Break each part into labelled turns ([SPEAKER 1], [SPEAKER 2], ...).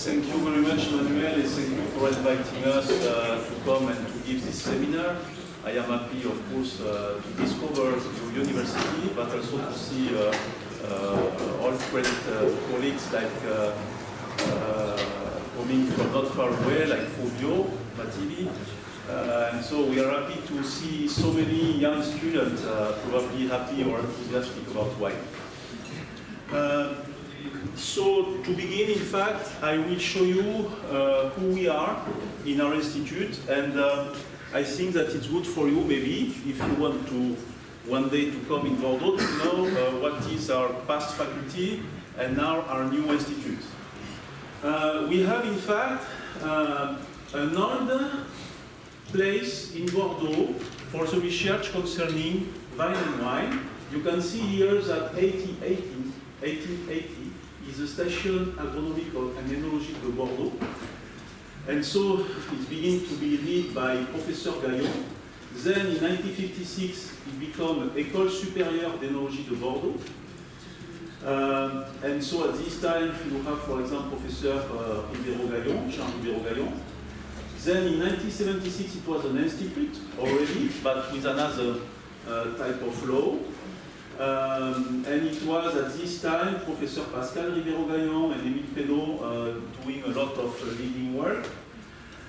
[SPEAKER 1] Thank you very much, Manuel, and thank you for inviting us to come and to give this seminar. I am happy, of course, to discover the university, but also to see all friend colleagues like coming from not far away, like Fabio Mativi. And so we are happy to see so many young students probably happy or enthusiastic about wine. So to begin, in fact, I will show you who we are in our institute, and I think that it's good for you, maybe, if you want to one day to come in Bordeaux, to know what is our past faculty and now our new institute. We have, in fact, an old place in Bordeaux for the research concerning vine and wine. You can see here that 1880 is the Station Agronomique and Enologique de Bordeaux. And so it's beginning to be led by Professor Gaillon. Then in 1956, it became École Supérieure d'Enologie de Bordeaux. And so at this time, you have, for example, Professor Ribéraud-Gaillon, Jean Ribéraud-Gaillon. Then in 1976, it was an institute already, but with another type of law. And it was at this time Professor Pascal Ribéraud-Gaillon and Émile Pénaud doing a lot of leading work.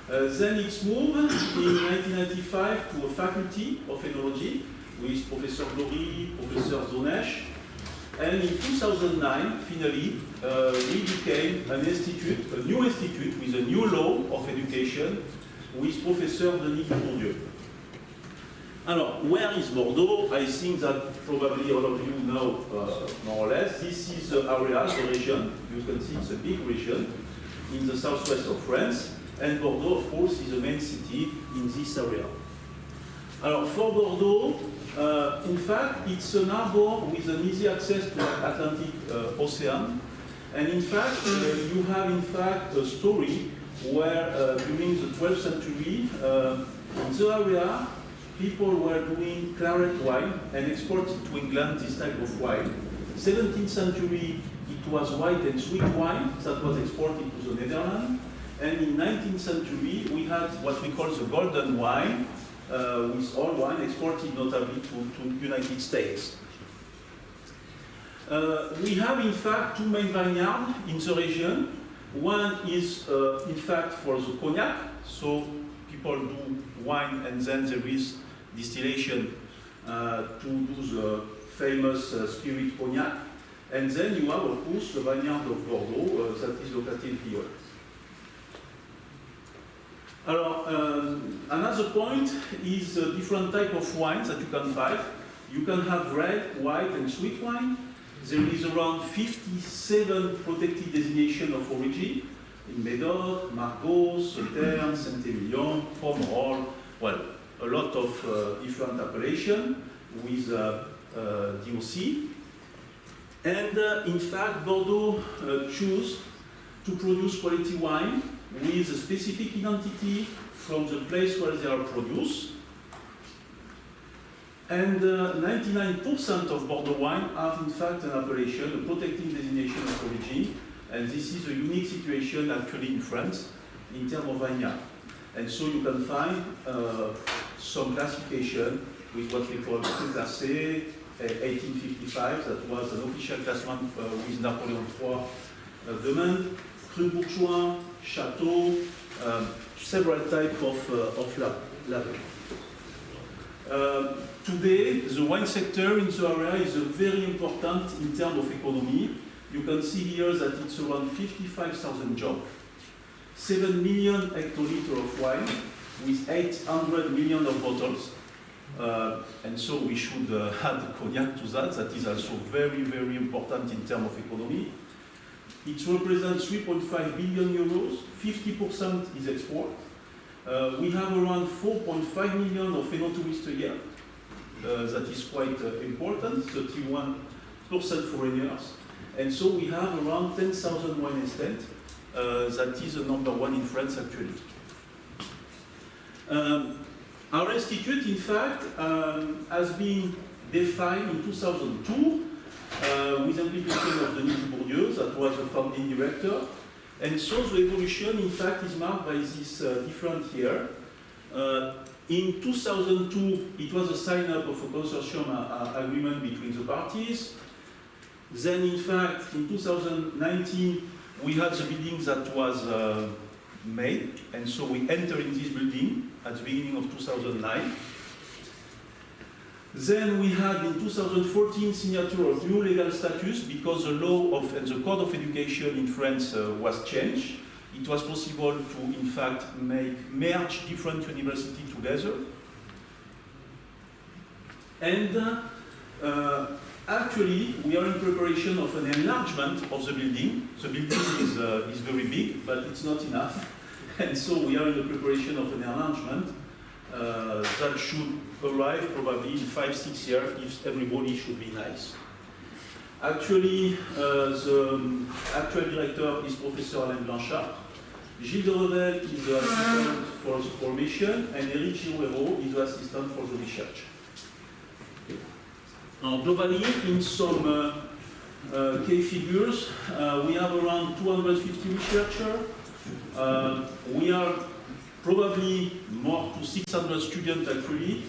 [SPEAKER 1] Then it's moved in 1995 to a faculty of enology with Professor Glory, Professor Zonesh. And in 2009, finally, we became an institute, a new institute with a new law of education with Professor Denis Bourdieu. Alors, where is Bordeaux? I think that probably all of you know more or less. This is the area, the region. You can see it's a big region in the southwest of France. And Bordeaux, of course, is the main city in this area. Alors, for Bordeaux, in fact, it's an harbor with an easy access to the Atlantic Ocean. And in fact, you have, in fact, a story where during the 12th century, in the area, people were doing claret wine and exported to England this type of wine. 17th century, it was white and sweet wine that was exported to the Netherlands. And in 19th century, we had what we call the golden wine, with all wine exported notably to United States. We have, in fact, two main vineyards in the region. One is, in fact, for the cognac. So people do wine and then there is distillation to do the famous spirit cognac. And then you have, of course, the vineyard of Bordeaux that is located here. Alors, another point is the different type of wines that you can find. You can have red, white, and sweet wine. There is around 57 protected designations of origin in Médoc, Margaux, Sauternes, Saint-Émilion, Pomerol. Well, a lot of different appellations with DOC. And in fact, Bordeaux chose to produce quality wine with a specific identity from the place where they are produced. And 99% of Bordeaux wine have in fact an appellation, a protecting designation of origin, and this is a unique situation actually in France in terms of vineyard. And so you can find some classification with what we call Cru Classé, 1855, that was an official classment with Napoleon III demand, Cru Bourgeois, Chateau, several types of label. Today, the wine sector in the area is very important in terms of economy. You can see here that it's around 55,000 jobs, 7 million hectoliters of wine with 800 million of bottles. And so we should add cognac to that. That is also very, very important in terms of economy. It represents 3.5 billion euros, 50% is export. We have around 4.5 million of enotourists a year. That is quite important, 31% foreigners. And so we have around 10,000 wine estates. That is the number one in France actually. Our institute, in fact, has been defined in 2002 with implication of Denis Bourdieu, that was the founding director. And so the evolution, in fact, is marked by this different year. In 2002, it was a sign-up of a consortium agreement between the parties. Then, in fact, in 2019, we had the building that was made, and so we entered in this building at the beginning of 2009. Then we had in 2014 signature of new legal status because the law of and the Code of Education in France was changed. It was possible to, in fact, merge different universities together. And actually, we are in preparation of an enlargement of the building. The building is very big, but it's not enough. And so we are in the preparation of an enlargement that should arrive probably in 5-6 years if everybody should be nice. Actually, the actual director is Professor Alain Blanchard. Gilles de Revel is the assistant for the formation, and Eric Girouero is the assistant for the research. Globally, in some key figures, we have around 250 researchers. We are probably more to 600 students actually,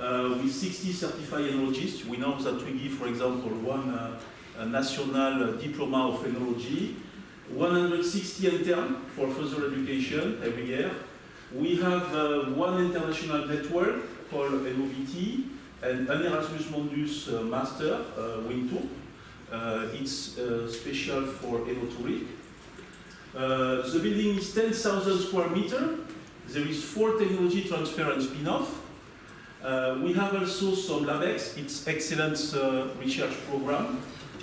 [SPEAKER 1] with 60 certified enologists. We know that we give, for example, one national diploma of enology, 160 interns for further education every year. We have one international network called NOVT and an Erasmus Mundus Master, Wintour. It's special for enotourism. The building is 10,000 square meters. There is 4 technology transfer and spin-off. We have also some LabEx, it's excellence research program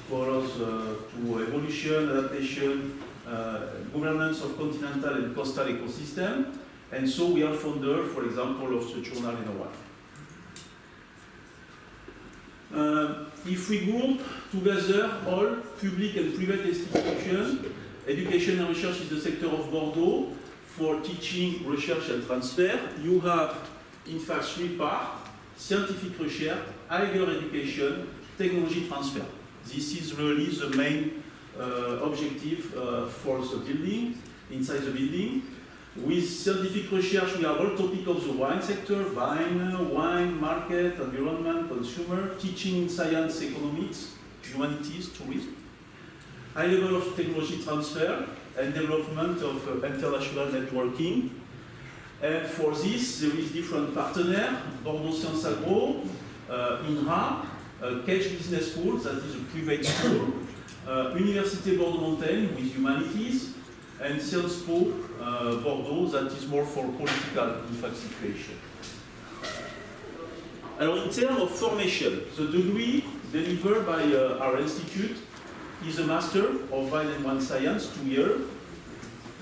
[SPEAKER 1] for us to evolution, adaptation, governance of continental and coastal ecosystem. And so we are founder, for example, of the journal Eno1. If we group together all public and private institutions, education and research is the sector of Bordeaux. For teaching, research and transfer, you have in fact 3 parts: scientific research, higher education, technology transfer. This is really the main objective for the building, inside the building. With scientific research, we have all topics of the wine sector: wine, market, environment, consumer, teaching in science, economics, humanities, tourism. High level of technology transfer and development of international networking. And for this, there is different partners: Bordeaux Sciences Agro, INRA, Cage Business School, that is a private school, Université Bordeaux-Montaigne with humanities, and Sciences Po Bordeaux, that is more for political, in fact, situation. Alors, in terms of formation, the degree delivered by our institute is a Master of Wine and Wine Science, 2 years.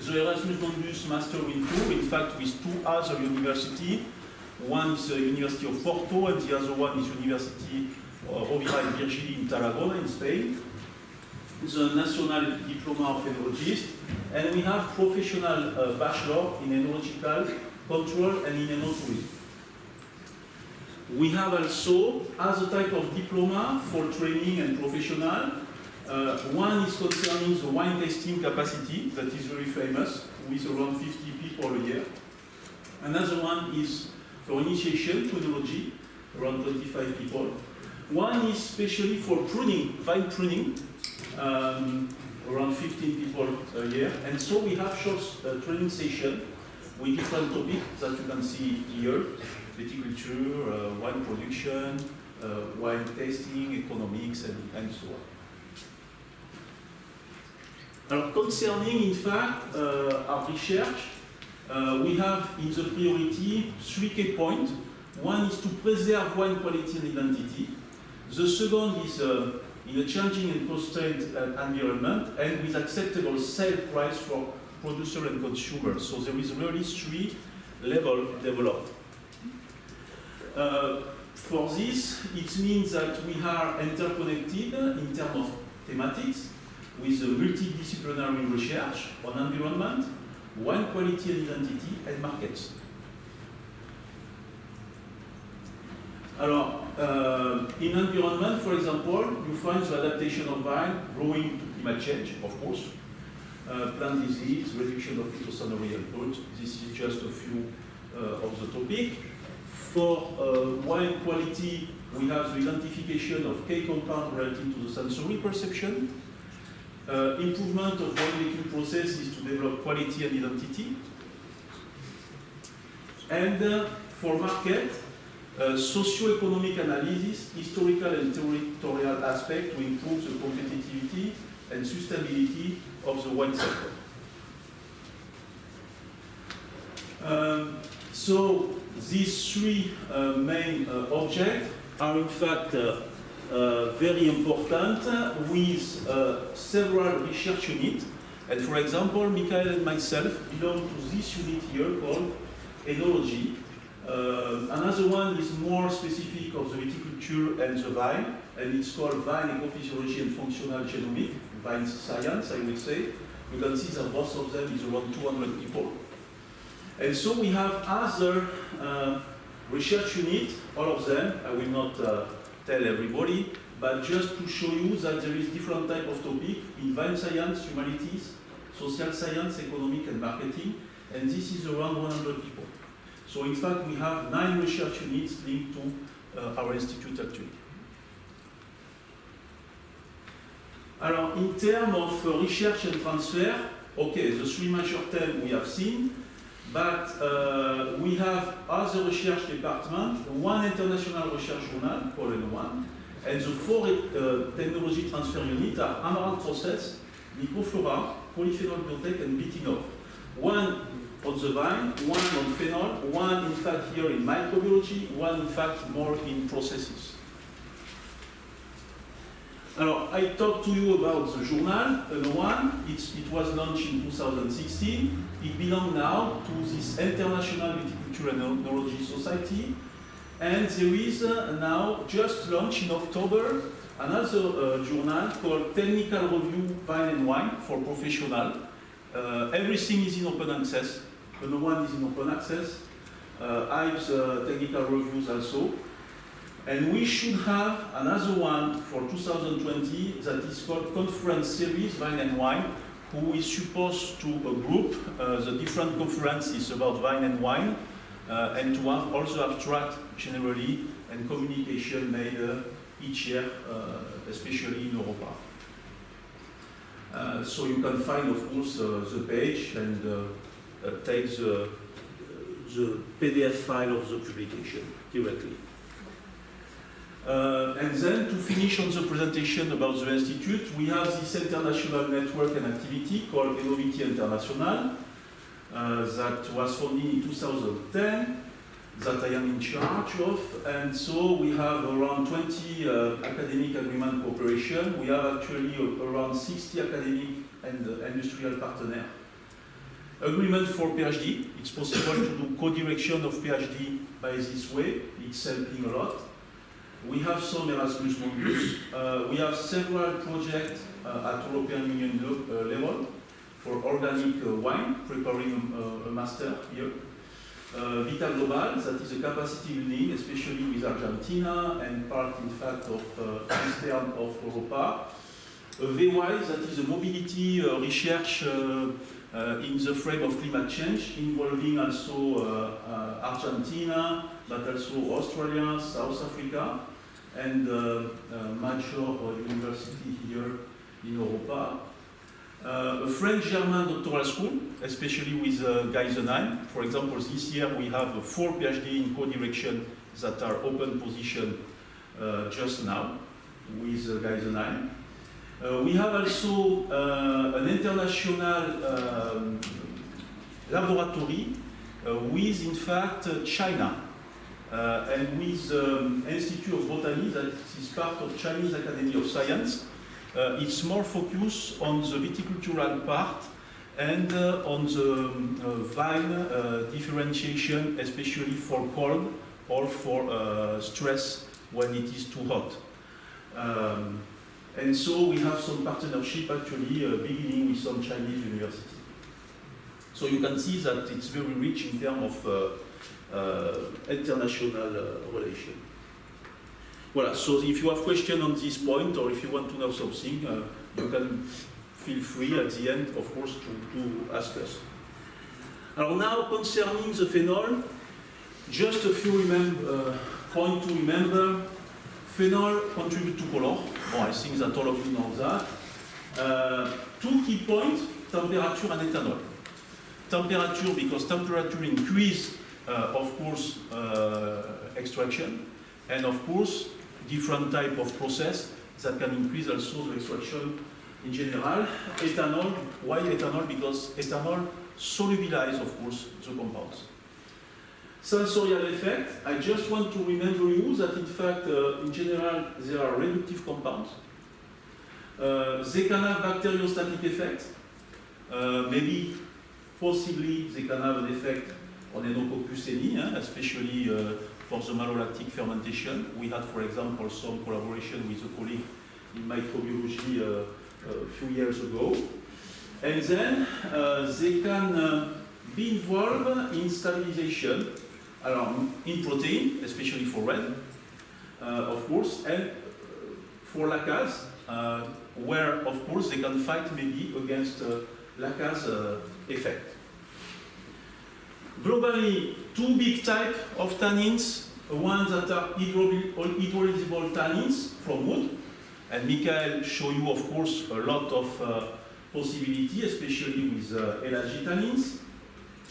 [SPEAKER 1] The Erasmus Mundus Master Wintour, in fact, with 2 other universities. One is the University of Porto, and the other one is University Rovira and Virgili in Tarragona, in Spain. The National Diploma of Enologist, and we have professional bachelor in enological control and in enotourism. We have also other type of diploma for training and professional. One is concerning the wine tasting capacity, that is very famous, with around 50 people a year. Another one is for initiation to enology, around 25 people. One is especially for pruning, vine pruning, around 15 people a year. And so we have short training sessions with different topics that you can see here: viticulture, wine production, wine tasting, economics, and so on. Alors, concerning, in fact, our research, we have in the priority 3 key points. One is to preserve wine quality and identity. The second is in a changing and constrained environment and with acceptable sale price for producer and consumer. So there is really 3 levels developed. For this, it means that we are interconnected in terms of thematics, with a multidisciplinary research on environment, wine quality and identity, and markets. Alors, in environment, for example, you find the adaptation of wine growing to climate change, of course. plant disease, reduction of phytosanitary output. This is just a few of the topic. For wine quality, we have the identification of key compounds related to the sensory perception. Improvement of winemaking process is to develop quality and identity. And for market, socio-economic analysis, historical and territorial aspect to improve the competitivity and sustainability of the wine sector. So these three main objects are in fact very important with several research units. And for example, Michael and myself belong to this unit here called Enology. Another one is more specific of the viticulture and the vine, and it's called Vine Ecophysiology and Functional Genomics, Vine Science, I would say. You can see that most of them is around 200 people. And so we have other research units, all of them. I will not tell everybody, but just to show you that there is different type of topic in vine science, humanities, social science, economic and marketing, and this is around 100 people. So in fact, we have 9 research units linked to our institute actually. Alors, in terms of research and transfer, okay, the 3 major themes we have seen, but we have other research departments, 1 international research journal called N1, and the 4 technology transfer units are Amaranth Process, Microflora, Polyphenol Biotech, and Bitinov. 1 on the vine, 1 on phenol, 1 in fact here in microbiology, 1 in fact more in processes. Alors, I talked to you about the journal, N1. It was launched in 2016. It belongs now to this International Viticulture and Enology Society. And there is now, just launched in October, another journal called Technical Review Vine and Wine for Professional. Everything is in open access. N1 is in open access. IVE's technical reviews also. And we should have another one for 2020 that is called Conference Series Vine and Wine, who is supposed to group the different conferences about vine and wine, and to have also abstract generally and communication made each year, especially in Europa. So you can find, of course, the page and take the PDF file of the publication directly. And then to finish on the presentation about the Institute, we have this international network and activity called Enoviti International that was founded in 2010, that I am in charge of. And so we have around 20 academic agreement cooperation. We have actually around 60 academic and industrial partners. Agreement for PhD. It's possible to do co-direction of PhD by this way. It's helping a lot. We have some Erasmus Mundus. We have several projects at European Union level for organic wine, preparing a master here. Vita Global, that is a capacity building, especially with Argentina and part, in fact, of Eastern of Europa. VY, that is a mobility research in the frame of climate change, involving also Argentina, but also Australia, South Africa, and major university here in Europa. A French-German doctoral school, especially with Geisenheim. For example, this year we have 4 PhD in co-direction that are open position just now with Geisenheim. We have also an international laboratory with, in fact, China and with the Institute of Botany, that is part of Chinese Academy of Science. It's more focused on the viticultural part and on the vine differentiation, especially for cold or for stress when it is too hot. And so we have some partnership actually beginning with some Chinese university. So you can see that it's very rich in terms of international relation. Voilà, so if you have questions on this point or if you want to know something, you can feel free at the end, of course, to ask us. Now, concerning the phenol, just a few points to remember. Phenol contributes to color. I think that all of you know that. Two key points, temperature and ethanol. Temperature, because temperature increase, of course, extraction, and of course, different type of process that can increase also the extraction in general. Ethanol, why ethanol? Because ethanol solubilize, of course, the compounds. Sensorial effect, I just want to remember you that in fact, in general, there are reductive compounds. They can have bacteriostatic effect. Maybe, possibly, they can have an effect on Enococcus eni, especially for the malolactic fermentation. We had, for example, some collaboration with a colleague in microbiology a few years ago. And then they can be involved in stabilization, in protein, especially for red, of course, and for lacase, where, of course, they can fight maybe against lacase effect. Globally, two big types of tannins, one that are hydrolyzable tannins from wood, and Michael showed you, of course, a lot of possibility, especially with LAG tannins.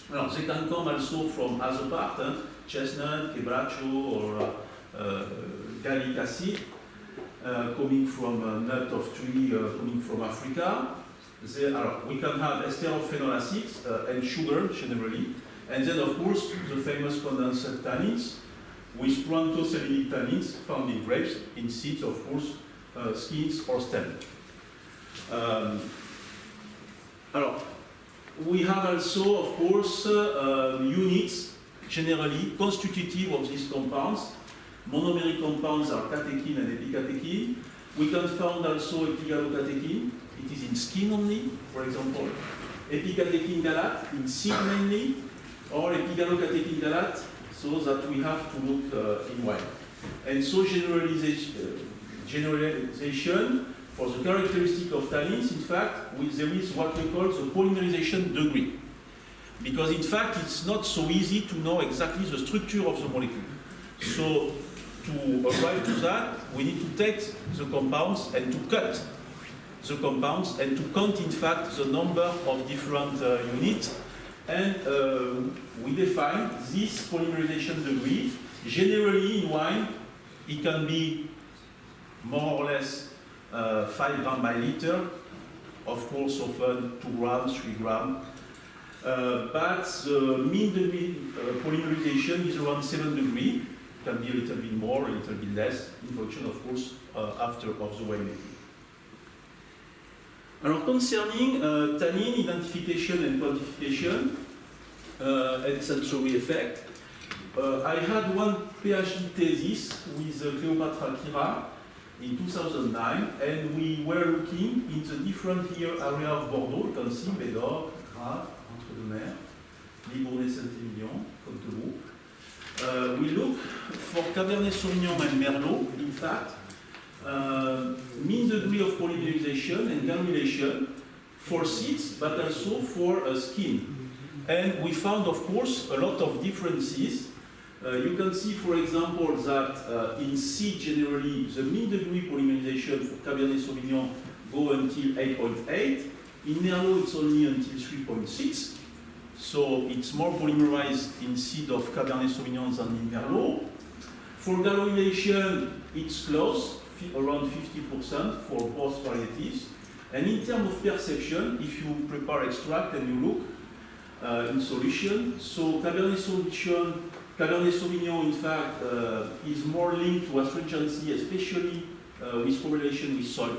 [SPEAKER 1] They can come also from other parts, chestnut, quebracho, or gallic acid, coming from a nut of tree coming from Africa. We can have esterophenol acids and sugar generally, and then of course the famous condensate tannins with proanthocyanic tannins found in grapes, in seeds, of course, skins or stem. We have also, of course, units generally constitutive of these compounds. Monomeric compounds are catechin and epicatechin. We can find also epigallocatechin. It is in skin only, for example. Epicatechin galate in seed mainly, or epigallocatechin galate, so that we have to look in wine. And so generalization for the characteristic of tannins, in fact, there is what we call the polymerization degree. Because in fact, it's not so easy to know exactly the structure of the molecule. So to arrive to that, we need to take the compounds and to cut the compounds and to count, in fact, the number of different units. And we define this polymerization degree. Generally, in wine, it can be more or less 5 grams by liter, of course, often 2 grams, 3 grams. But the mean degree polymerization is around 7 degrees. It can be a little bit more, a little bit less, in function, of course, after of the winemaking. Concerning tannin identification and quantification and sensory effect, I had one PhD thesis with Cleopatra Kira in 2009, and we were looking in the different area of Bordeaux. You can see Médor, Graves, Entre-deux-Mers, Libournais, Saint-Émilion, Côte-de-Veau. We look for Cabernet Sauvignon and Merlot, in fact, mean degree of polymerization and granulation for seeds, but also for skin. And we found, of course, a lot of differences. You can see, for example, that in seed generally, the mean degree polymerization for Cabernet Sauvignon go until 8.8. In Merlot, it's only until 3.6. So it's more polymerized in seed of Cabernet Sauvignon than in Merlot. For granulation, it's close, around 50% for both varieties. And in terms of perception, if you prepare extract and you look in solution, so Cabernet Sauvignon, in fact, is more linked to astringency, especially with correlation with soil.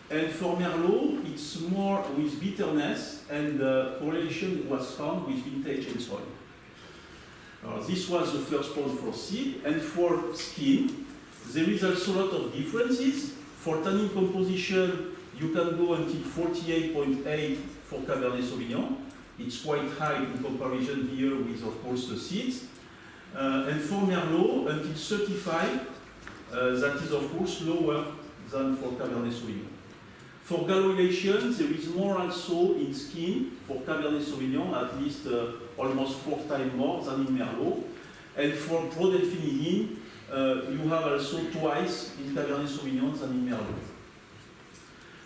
[SPEAKER 1] And for Merlot, it's more with bitterness, and correlation was found with vintage and soil. This was the first point for seed. And for skin, there is also a lot of differences. For tannin composition, you can go until 48.8 for Cabernet Sauvignon. It's quite high in comparison here with, of course, the seeds. And for Merlot, until 35, that is, of course, lower than for Cabernet Sauvignon. For galoylation, there is more also in skin for Cabernet Sauvignon, at least almost 4 times more than in Merlot. And for prodelphinidine, you have also twice in Cabernet Sauvignon than in Merlot.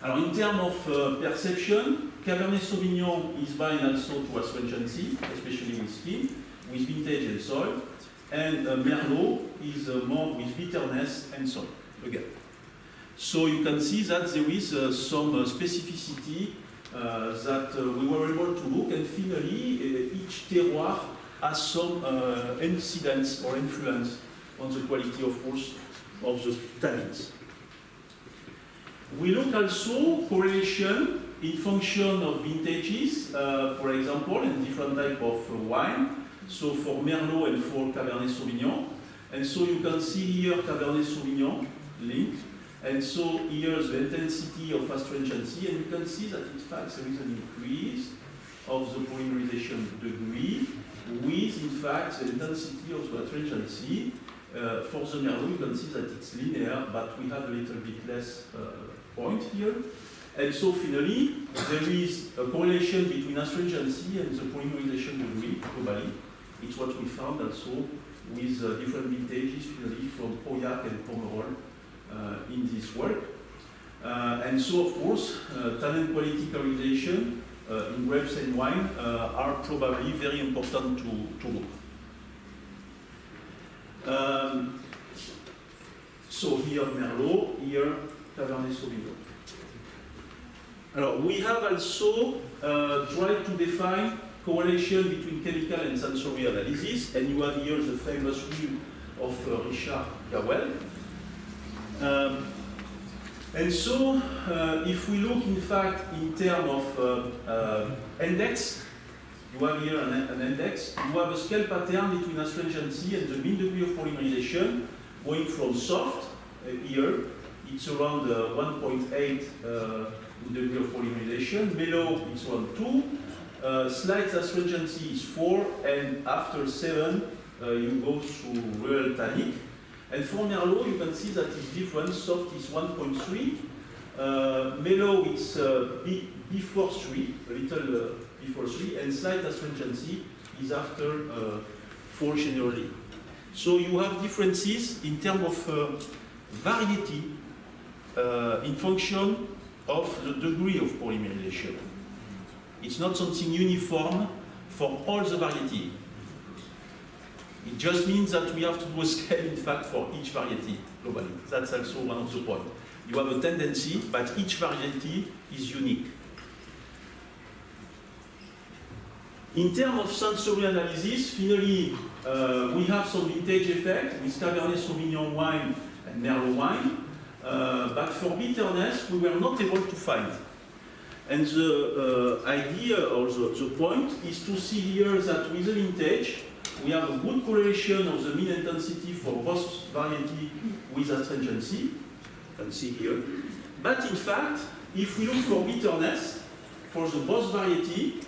[SPEAKER 1] Alors, in terms of perception, Cabernet Sauvignon is bound also to astringency, especially with skin, with vintage and soil. And Merlot is more with bitterness and soil, again. So you can see that there is some specificity that we were able to look, and finally each terroir has some incidence or influence on the quality, of course, of the tannins. We look also correlation in function of vintages, for example, and different type of wine. So for Merlot and for Cabernet Sauvignon. And so you can see here Cabernet Sauvignon linked. And so here's the intensity of astringency, and you can see that in fact there is an increase of the polymerization degree with in fact the intensity of the astringency. For the Merlot you can see that it's linear, but we have a little bit less point here. And so finally there is a correlation between astringency and the polymerization degree globally. It's what we found also with different vintages finally from Pauillac and Pomerol. In this work. And so, of course, tannin quality characterization in grapes and wine are probably very important to look. So here Merlot, here Cabernet Sauvignon. Alors, we have also tried to define correlation between chemical and sensory analysis, and you have here the famous wheel of Richard Cawell. And so, if we look in fact in terms of index, you have here an index, you have a scale pattern between astringency and the mean degree of polymerization, going from soft, here, it's around 1.8 degree of polymerization, mellow it's around 2, slight astringency is 4, and after 7 you go through real tannic. And for Merlot, you can see that it's different. Soft is 1.3, mellow it's before 3, a little before 3, and slight astringency is after 4 generally. So you have differences in terms of variety in function of the degree of polymerization. It's not something uniform for all the variety. It just means that we have to do a scale, in fact, for each variety globally. That's also one of the points. You have a tendency, but each variety is unique. In terms of sensory analysis, finally, we have some vintage effect with Cabernet Sauvignon wine and Merlot wine, but for bitterness, we were not able to find. And the idea, or the point, is to see here that with the vintage, we have a good correlation of the mean intensity for both variety with astringency. You can see here. But in fact, if we look for bitterness, for the both variety,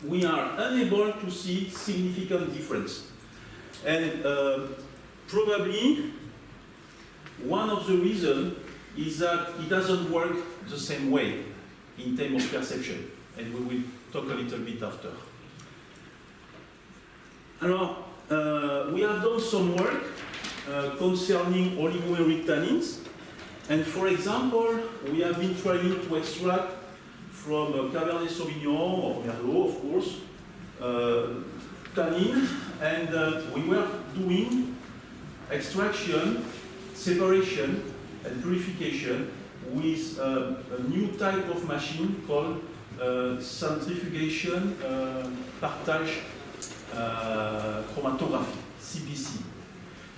[SPEAKER 1] we are unable to see significant difference. And probably one of the reasons is that it doesn't work the same way in terms of perception. And we will talk a little bit after. Alors, we have done some work concerning oligomeric tannins, and for example, we have been trying to extract from Cabernet Sauvignon or Merlot, of course, tannin, and we were doing extraction, separation, and purification with a new type of machine called centrifugation partage chromatography, CPC.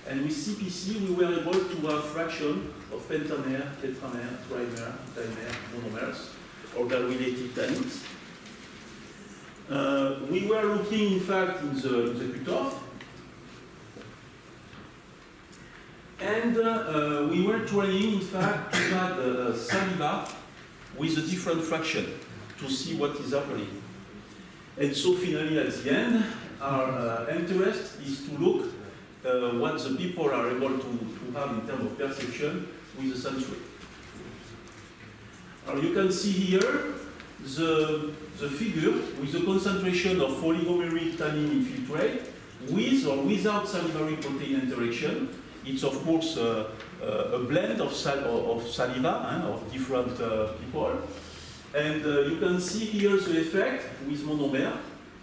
[SPEAKER 1] And with CPC, we were able to have fraction of pentamer, tetramer, trimer, dimer, monomers, or related tannins. We were looking, in fact, in the cutoff, and we were trying, in fact, to add saliva with a different fraction to see what is happening. And so finally, at the end, our interest is to look what the people are able to have in terms of perception with the sensory. You can see here the figure with the concentration of oligomeric tannin infiltrate with or without salivary protein interaction. It's of course a blend of saliva of different people. And you can see here the effect with monomer.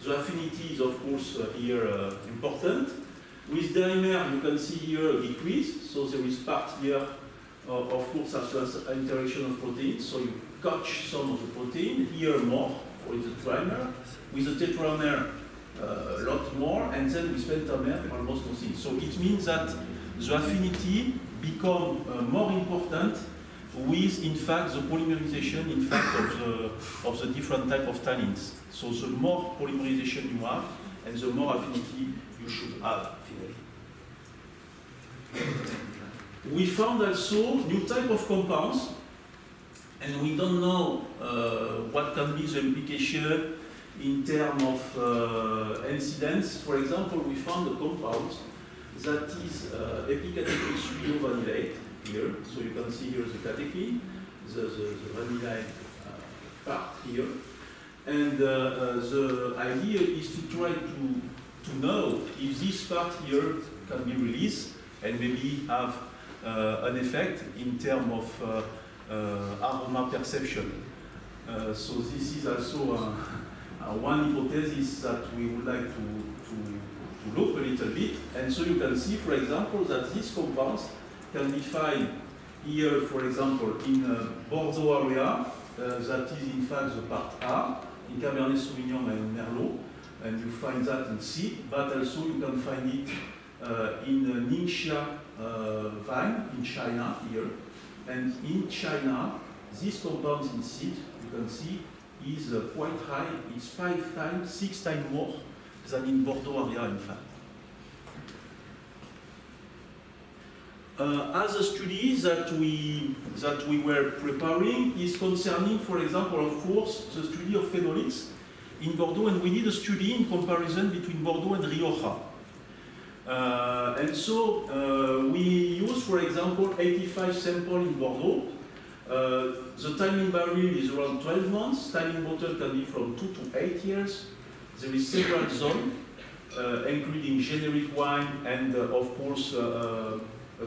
[SPEAKER 1] The affinity is of course here important. With dimer, you can see here a decrease. So there is part here, of course, after interaction of proteins. So you catch some of the protein, here more with the trimer. With the tetramer, a lot more. And then with pentamer, almost nothing. So it means that the affinity become more important with, in fact, the polymerization, in fact, of the different type of tannins. So the more polymerization you have, and the more affinity you should have. We found also new type of compounds, and we don't know what can be the implication in terms of incidence. For example, we found a compound that is epicatechoid 3-O-vanillate here. So you can see here the catechin, the vanillate part here. And the idea is to try to know if this part here can be released and maybe have an effect in terms of aroma perception. So this is also one hypothesis that we would like to look a little bit. And so you can see, for example, that these compounds can be found here, for example, in Bordeaux area, that is in fact the part A, in Cabernet Sauvignon and Merlot, and you find that in seed, but also you can find it in Ningxia vine in China here. And in China, these compounds in seed, you can see, is quite high. It's 5 times, 6 times more than in Bordeaux area, in fact. As a study that we were preparing is concerning, for example, of course, the study of phenolics in Bordeaux, and we did a study in comparison between Bordeaux and Rioja. And so we use, for example, 85 samples in Bordeaux. The timing barrel is around 12 months. Timing bottle can be from 2 to 8 years. There is several zones, including generic wine and, of course, a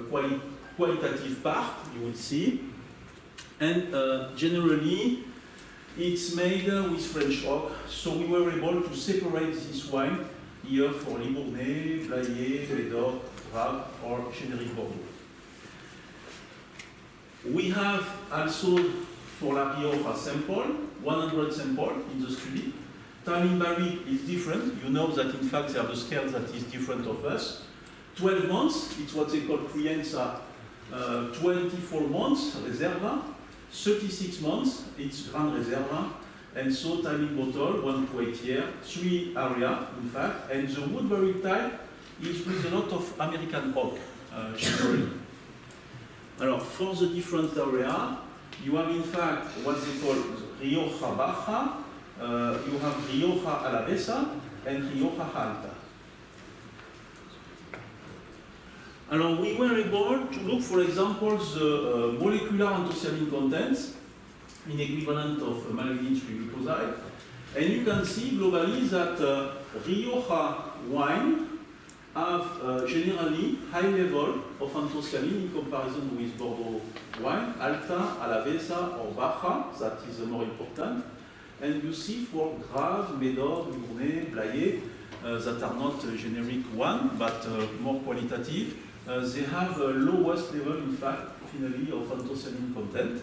[SPEAKER 1] qualitative part, you will see. And generally, it's made with French oak. So we were able to separate this wine here for Libournais, Blayais, Médoc, Raves, or generic Bordeaux. We have also for La Rioja sample, 100 samples in the study. Timing barrique is different. You know that in fact they have a scale that is different of us. 12 months, it's what they call Crianza. 24 months, Reserva. 36 months, it's Grand Reserva. And so timing bottle, 1 to 8 years, 3 area, in fact. And the wood barrel type is with a lot of American oak, generally. Alors, for the different area, you have in fact what they call Rioja Baja, you have Rioja Alavesa, and Rioja Alta. Alors, we were able to look, for example, the molecular anthocyanin contents in equivalent of malonyl glucoside. And you can see globally that Rioja wine have generally high level of anthocyanin in comparison with Bordeaux wine, Alta, Alavesa, or Baja, that is more important. And you see for Graves, Médoc, Libournais, Blayais, that are not generic one, but more qualitative, they have a lowest level, in fact, finally, of anthocyanin content.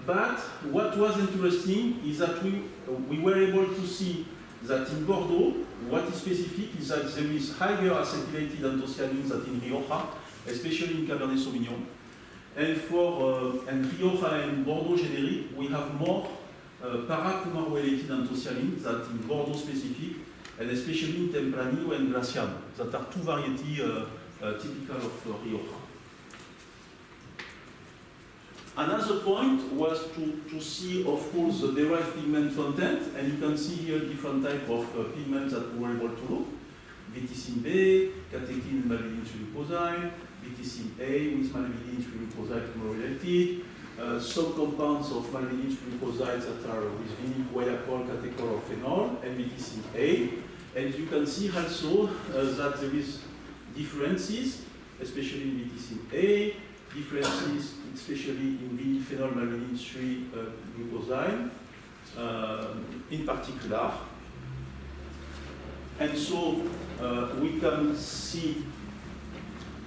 [SPEAKER 1] But what was interesting is that we were able to see that in Bordeaux, what is specific is that there is higher acetylated anthocyanins than in Rioja, especially in Cabernet Sauvignon. And for Rioja and Bordeaux generic, we have more para-Kumaro-related anthocyanins than in Bordeaux specific, and especially in Tempranillo and Glaciano, that are two varieties typical of Rioja. Another point was to see, of course, the derived pigment content, and you can see here different types of pigments that we were able to look. viticin B, catechin and malvidin glucoside, viticin A with malvidin glucoside chemorelated, some compounds of malvidin glucosides that are with vinyl guaiacol, catechol, or phenol, and viticin A. And you can see also that there is differences, especially in viticin A, differences especially in vinylphenol malvidin 3 glucoside in particular. And so we can see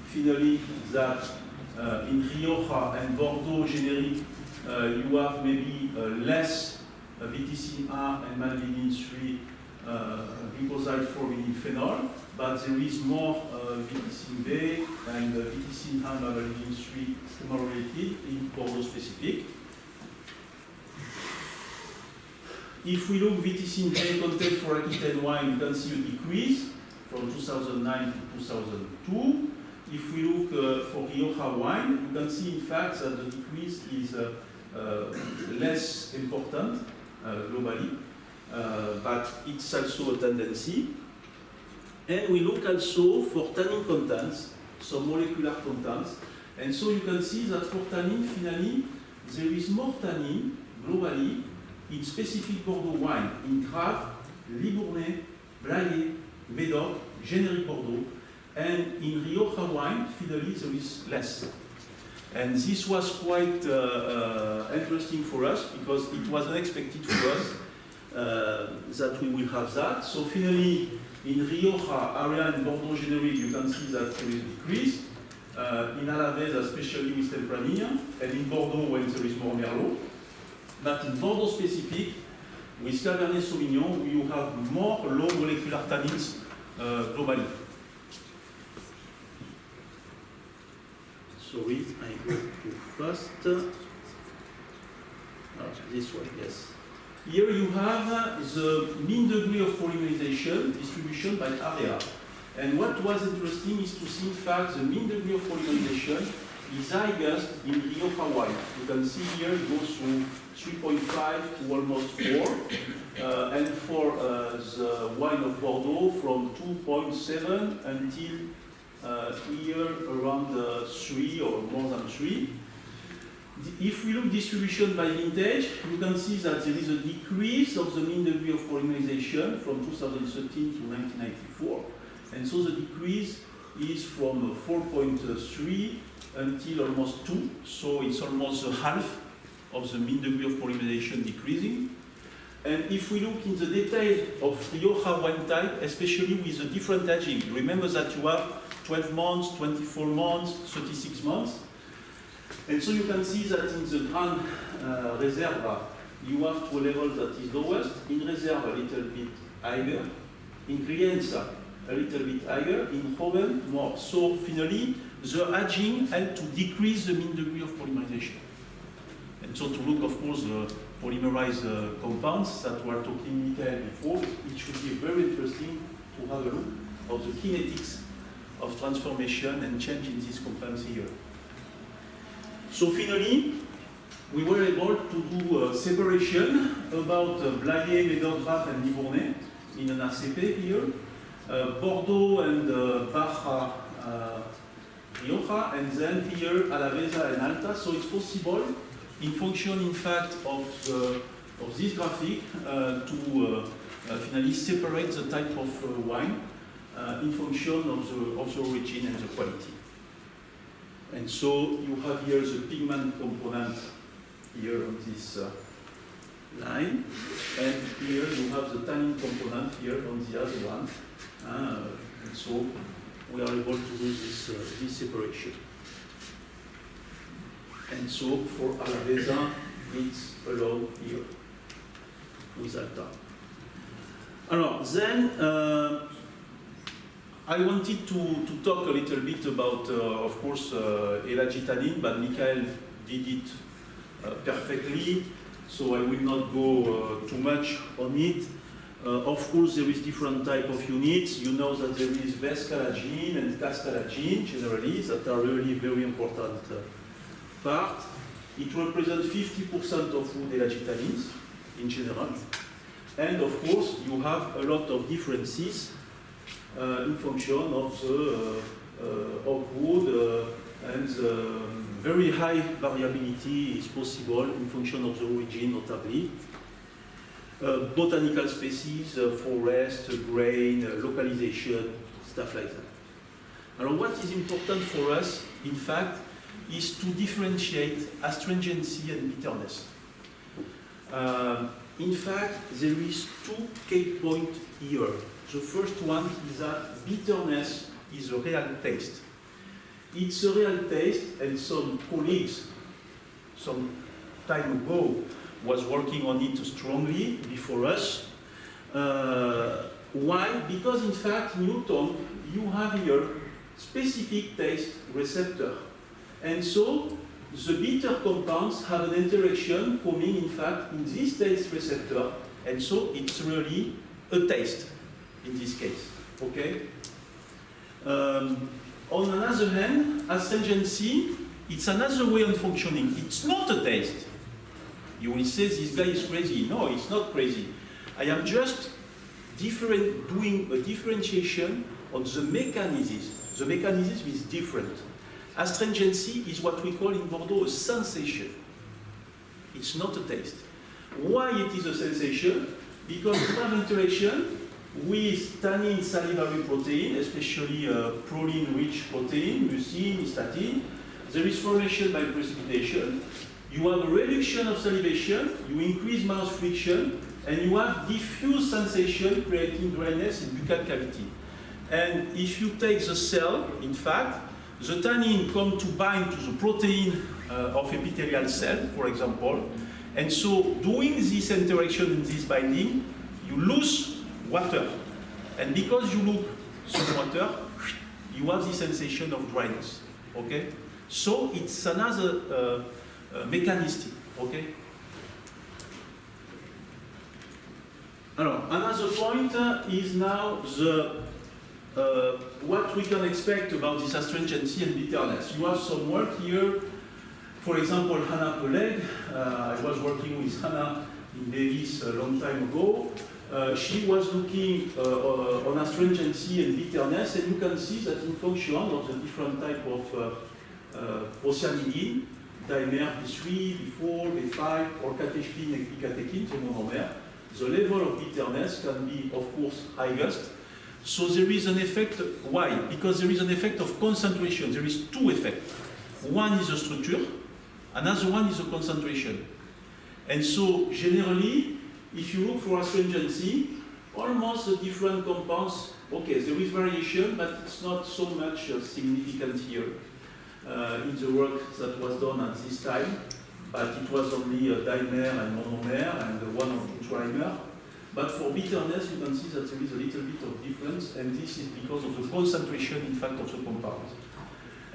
[SPEAKER 1] finally that in Rioja and Bordeaux generic you have maybe less viticin A and malvidin 3 glucoside for vinylphenol, but there is more viticin B and viticin A and malvidin 3 related in Bordeaux specific. If we look viticin A content for Aquitaine wine, you can see a decrease from 2009 to 2002. If we look for Rioja wine, you can see in fact that the decrease is less important globally, but it's also a tendency. And we look also for tannin contents, some molecular contents. And so you can see that for tannin, finally, there is more tannin globally in specific Bordeaux wine, in Grave, Libournais, Blayais, Médoc, generic Bordeaux, and in Rioja wine, finally, there is less. And this was quite interesting for us because it was unexpected for us that we will have that. So finally, in Rioja area and Bordeaux generic, you can see that there is a decrease. In Alavés, especially with Tempranillo, and in Bordeaux when there is more Merlot. But in Bordeaux specific, with Cabernet Sauvignon, you have more low molecular tannins globally. Sorry, I go too fast. This one, yes. Here you have the mean degree of polymerization distribution by area. And what was interesting is to see, in fact, the mean degree of polymerization is highest in Rioja wine. You can see here it goes from 3.5 to almost 4. And for the wine of Bordeaux, from 2.7 until here around 3 or more than 3. If we look distribution by vintage, you can see that there is a decrease of the mean degree of polymerization from 2013 to 1994. And so the decrease is from 4.3 until almost 2. So it's almost half of the mean degree of polymerization decreasing. And if we look in the detail of Rioja wine type, especially with the different aging, remember that you have 12 months, 24 months, 36 months. And so you can see that in the Grand Reserva, you have to a level that is lowest, in Reserve a little bit higher, in Crianza a little bit higher, in Joven more. So finally, the aging helped to decrease the mean degree of polymerization. And so to look, of course, the polymerized compounds that we were talking Michael before, it should be very interesting to have a look of the kinetics of transformation and change in these compounds here. So finally, we were able to do a separation about Blayais, Médoc, Grave, and Libournais in an RCP here, Bordeaux and Baja, Rioja, and then here Alavesa and Alta. So it's possible, in function, in fact, of this graphic, to finally separate the type of wine in function of the origin and the quality. And so you have here the pigment component here on this line, and here you have the tannin component here on the other one. And so we are able to do this separation. And so for Alavesa, it's allowed here with Alta. Alors, then I wanted to talk a little bit about, of course, Elagitanin, but Michael did it perfectly, so I will not go too much on it. Of course, there is different type of units. You know that there is Vescalagine and Cascalagine, generally, that are really very important part. It represents 50% of food elagitanins in general. And of course, you have a lot of differences in function of the output and the very high variability is possible in function of the origin, notably. Botanical species, forest, grain, localization, stuff like that. And what is important for us, in fact, is to differentiate astringency and bitterness. In fact, there is two key points here. The first one is that bitterness is a real taste. It's a real taste, and some colleagues some time ago was working on it strongly before us. Why? Because in fact, Newton, you have here specific taste receptor. And so the bitter compounds have an interaction coming in fact in this taste receptor. And so it's really a taste in this case. Okay? On another hand, astringency, it's another way of functioning. It's not a taste. You will say this guy is crazy. No, it's not crazy. I am just doing a differentiation on the mechanism. The mechanism is different. Astringency is what we call in Bordeaux a sensation. It's not a taste. Why it is a sensation? Because you have interaction with tannin salivary protein, especially proline-rich protein, mucin, statin. There is formation by precipitation. You have a reduction of salivation, you increase mouth friction, and you have diffuse sensation creating dryness in buccal cavity. And if you take the cell, in fact, the tannin come to bind to the protein of epithelial cell, for example, and so doing this interaction in this binding, you lose water. And because you lose some water, you have the sensation of dryness. Okay? So it's another mechanistic. Okay? Another point is now the what we can expect about this astringency and bitterness. You have some work here. For example, Hannah Peleg. I was working with Hannah in Davis a long time ago. She was looking on astringency and bitterness, and you can see that in function of the different type of procyanidin, dimer B3, B4, B5, or catechin and epicatechin, the monomer, the level of bitterness can be, of course, highest. So there is an effect. Why? Because there is an effect of concentration. There is two effects. One is the structure, another one is the concentration. And so generally, if you look for astringency, almost the different compounds, okay, there is variation, but it's not so much significant here in the work that was done at this time. But it was only a dimer and monomer and one of the trimer. But for bitterness, you can see that there is a little bit of difference, and this is because of the concentration, in fact, of the compounds.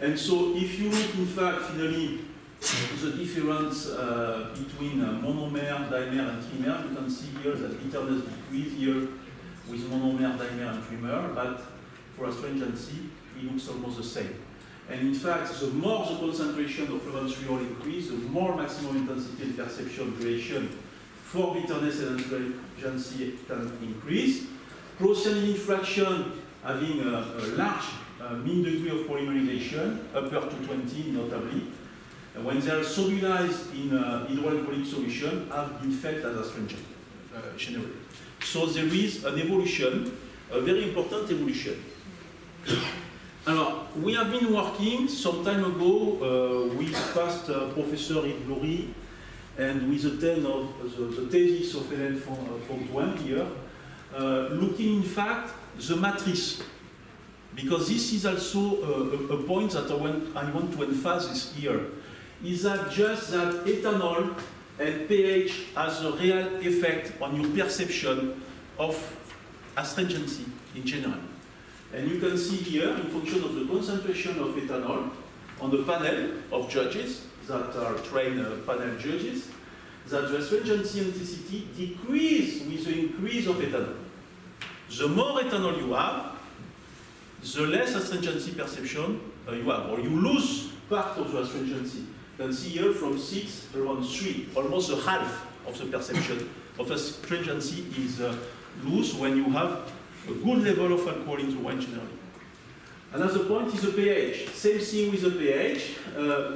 [SPEAKER 1] And so if you look, in fact, finally, the difference between monomer, dimer, and trimer, you can see here that bitterness decreases here with monomer, dimer, and trimer, but for astringency, it looks almost the same. And in fact, the more the concentration of flavanotriol increase, the more maximum intensity and perception creation for bitterness and astringency can increase. Procyanidin fraction having a large mean degree of polymerization, upper to 20 notably, when they are solubilized in hydroalcoholic solution, have been felt as astringent generally. So there is an evolution, a very important evolution. Alors, we have been working some time ago with past Professor Yves Glory and with the thesis of Hélène Fontoine here, looking in fact the matrix, because this is also a point that I want to emphasize here, is that just that ethanol and pH has a real effect on your perception of astringency in general. And you can see here, in function of the concentration of ethanol, on the panel of judges that are trained panel judges, that the astringency intensity decreases with the increase of ethanol. The more ethanol you have, the less astringency perception you have, or you lose part of the astringency. You can see here from 6 around 3, almost a half of the perception of astringency is loose when you have a good level of alcohol in the wine generally. Another point is the pH. Same thing with the pH.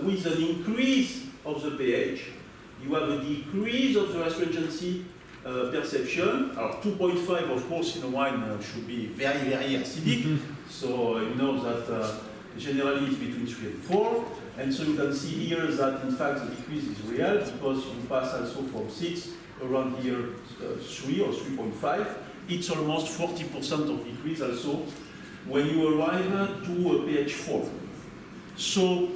[SPEAKER 1] With an increase of the pH, you have a decrease of the astringency perception. 2.5, of course, in a wine should be very, very acidic. So you know that generally it's between 3 and 4. And so you can see here that in fact the decrease is real because you pass also from 6 around here 3 or 3.5. It's almost 40% of decrease also when you arrive to a pH 4. So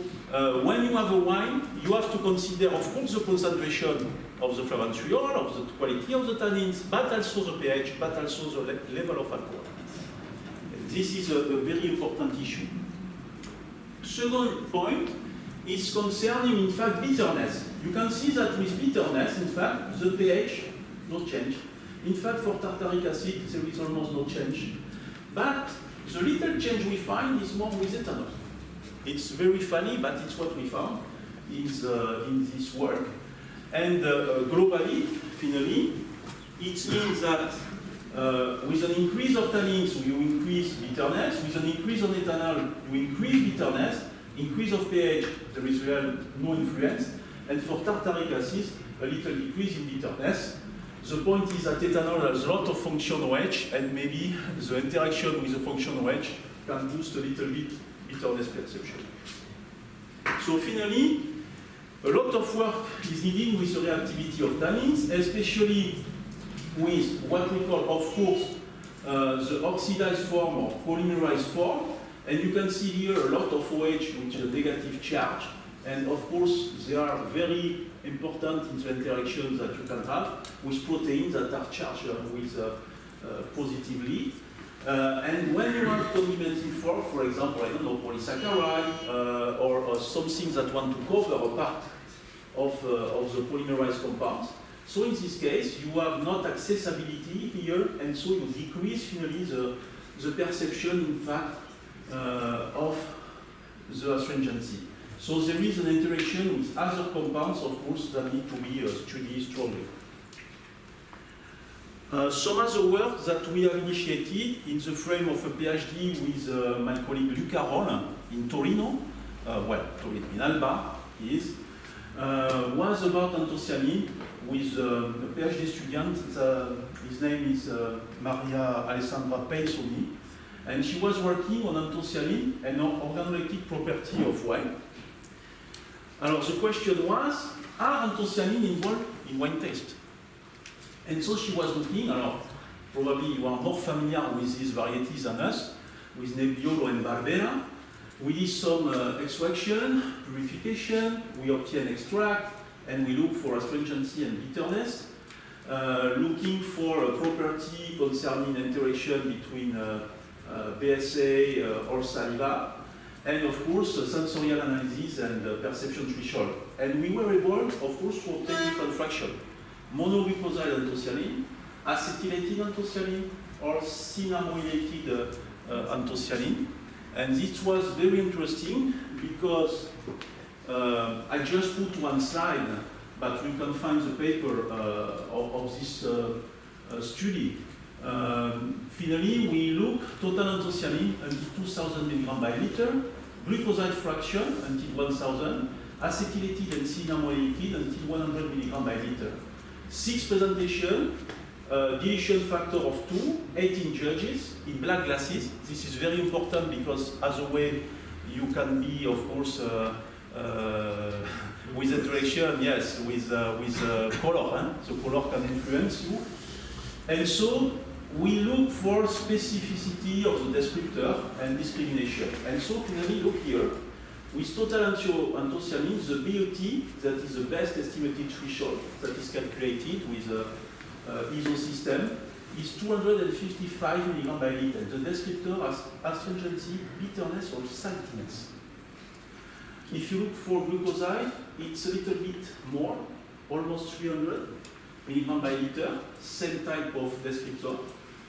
[SPEAKER 1] when you have a wine, you have to consider, of course, the concentration of the flavantriol, of the quality of the tannins, but also the pH, but also the level of alcohol. This is a very important issue. Second point is concerning, in fact, bitterness. You can see that with bitterness, in fact, the pH, no change. In fact, for tartaric acid, there is almost no change. But the little change we find is more with ethanol. It's very funny, but it's what we found in this work. And globally, finally, it means that with an increase of tannins, you increase bitterness. With an increase of ethanol, you increase bitterness. Increase of pH, there is real no influence. And for tartaric acid, a little decrease in bitterness. The point is that ethanol has a lot of function OH, and maybe the interaction with the function OH can boost a little bit bitterness perception. So finally, a lot of work is needed with the reactivity of tannins, especially with what we call, of course, the oxidized form or polymerized form. And you can see here a lot of OH which is a negative charge. And of course, they are very important in the interactions that you can have with proteins that are charged with positively. And when you have condimenting form, for example, I don't know, polysaccharide or something that want to cover a part of the polymerized compounds. So in this case, you have not accessibility here, and so you decrease finally the perception, in fact, of the astringency. So there is an interaction with other compounds, of course, that need to be studied strongly. Some other work that we have initiated in the frame of a PhD with my colleague Luca Roll in Torino, Torino, in Alba, is, was about anthocyanin with a PhD student. His name is Maria Alessandra Pensoni, and she was working on anthocyanin and organoleptic property of wine. Alors, the question was, are anthocyanin involved in wine taste? And so she was looking, probably you are more familiar with these varieties than us, with Nebbiolo and Barbera. We did some extraction, purification, we obtain extract, and we look for astringency and bitterness, looking for a property concerning interaction between BSA or saliva, and of course sensorial analysis and perception threshold. And we were able, of course, to obtain different fractions: monoglycoside anthocyanin, acetylated anthocyanin, or cinnamoylated anthocyanin. And this was very interesting because I just put one slide, but you can find the paper of this study. Finally, we look total anthocyanin until 2,000 mg by liter, glucoside fraction until 1,000, acetylated and cinnamoylated until 100 mg by liter. 6 presentation, deletion factor of 2, 18 judges in black glasses. This is very important because as a way you can be, of course, with interaction, yes, with color. The color can influence you. And so we look for specificity of the descriptor and discrimination. And so finally, look here, with total anthocyanin, the BOT, that is the best estimated threshold that is calculated with the ISO system, is 255 mg by liter. The descriptor has astringency, bitterness, or saltiness. If you look for glucoside, it's a little bit more, almost 300 mg by liter, same type of descriptor.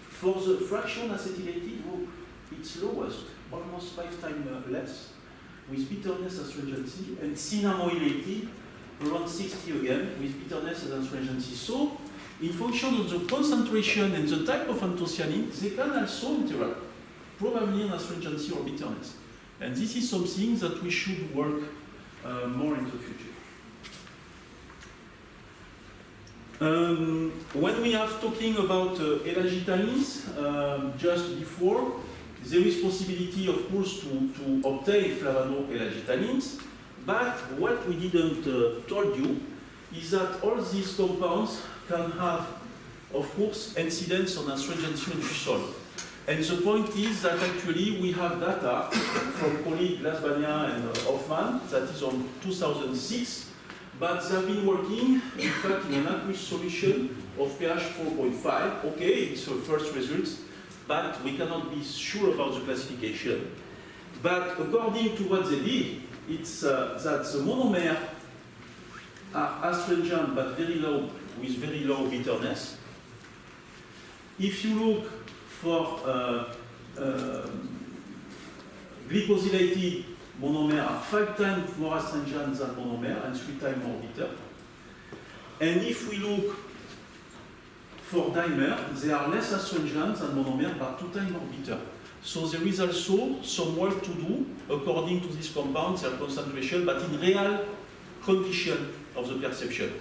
[SPEAKER 1] For the fraction acetylated, it's lowest, almost 5 times less, with bitterness astringency, and cinnamoylated, around 60 again, with bitterness and astringency. So in function of the concentration and the type of anthocyanin, they can also interact, probably on astringency or bitterness. And this is something that we should work more in the future. When we are talking about elagitanins, just before, there is possibility, of course, to obtain flavano-elagitanins, but what we didn't told you is that all these compounds can have, of course, incidence on astringency and fusel. And the point is that actually we have data from colleague Glasbania and Hoffman, that is on 2006, but they've been working, in fact, in an aqueous solution of pH 4.5. Okay, it's the first results, but we cannot be sure about the classification. But according to what they did, it's that the monomers are astringent but very low, with very low bitterness. If you look for glycosylated monomers are 5 times more astringent than monomers and 3 times more bitter. And if we look for dimers, they are less astringent than monomers but 2 times more bitter. So there is also some work to do according to this compound, their concentration, but in real condition of the perception,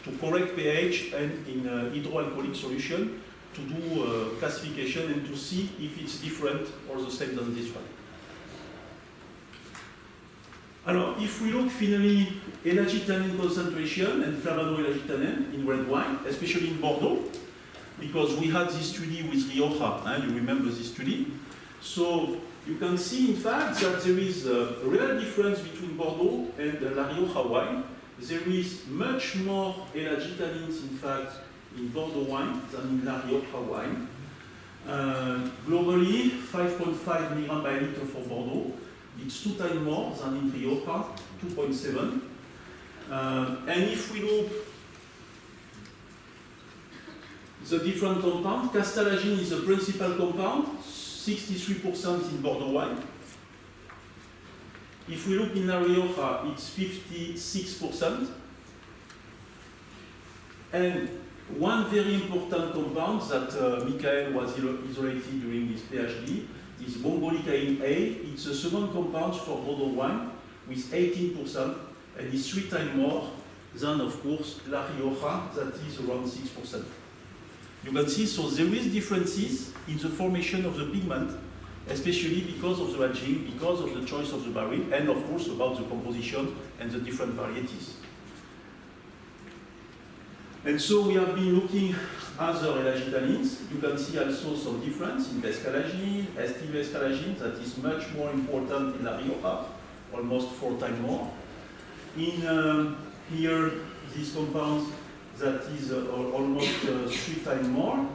[SPEAKER 1] to correct pH and in hydroalcoholic solution, to do classification and to see if it's different or the same than this one. Alors, if we look finally elagitanin concentration and flavano-elagitanin in red wine, especially in Bordeaux, because we had this study with Rioja, you remember this study. So you can see, in fact, that there is a real difference between Bordeaux and La Rioja wine. There is much more elagitanins, in fact, in Bordeaux wine than in La Rioja wine. Globally, 5.5 milligrams by liter for Bordeaux. It's 2 times more than in Rioja, 2.7. And if we look the different compounds, castalagine is the principal compound, 63% in Bordeaux wine. If we look in La Rioja, it's 56%. And one very important compound that Michael was isolated during his PhD is bombolicaine A. It's the second compound for Bordeaux wine with 18%, and it's 3 times more than, of course, La Rioja, that is around 6%. You can see, so there is differences in the formation of the pigment, especially because of the aging, because of the choice of the barrel, and of course about the composition and the different varieties. And so we have been looking at other elagitanins. You can see also some difference in vescalagine, estivescalagine, that is much more important in La Rioja, almost 4 times more. In here, these compounds, that is almost 3 times more.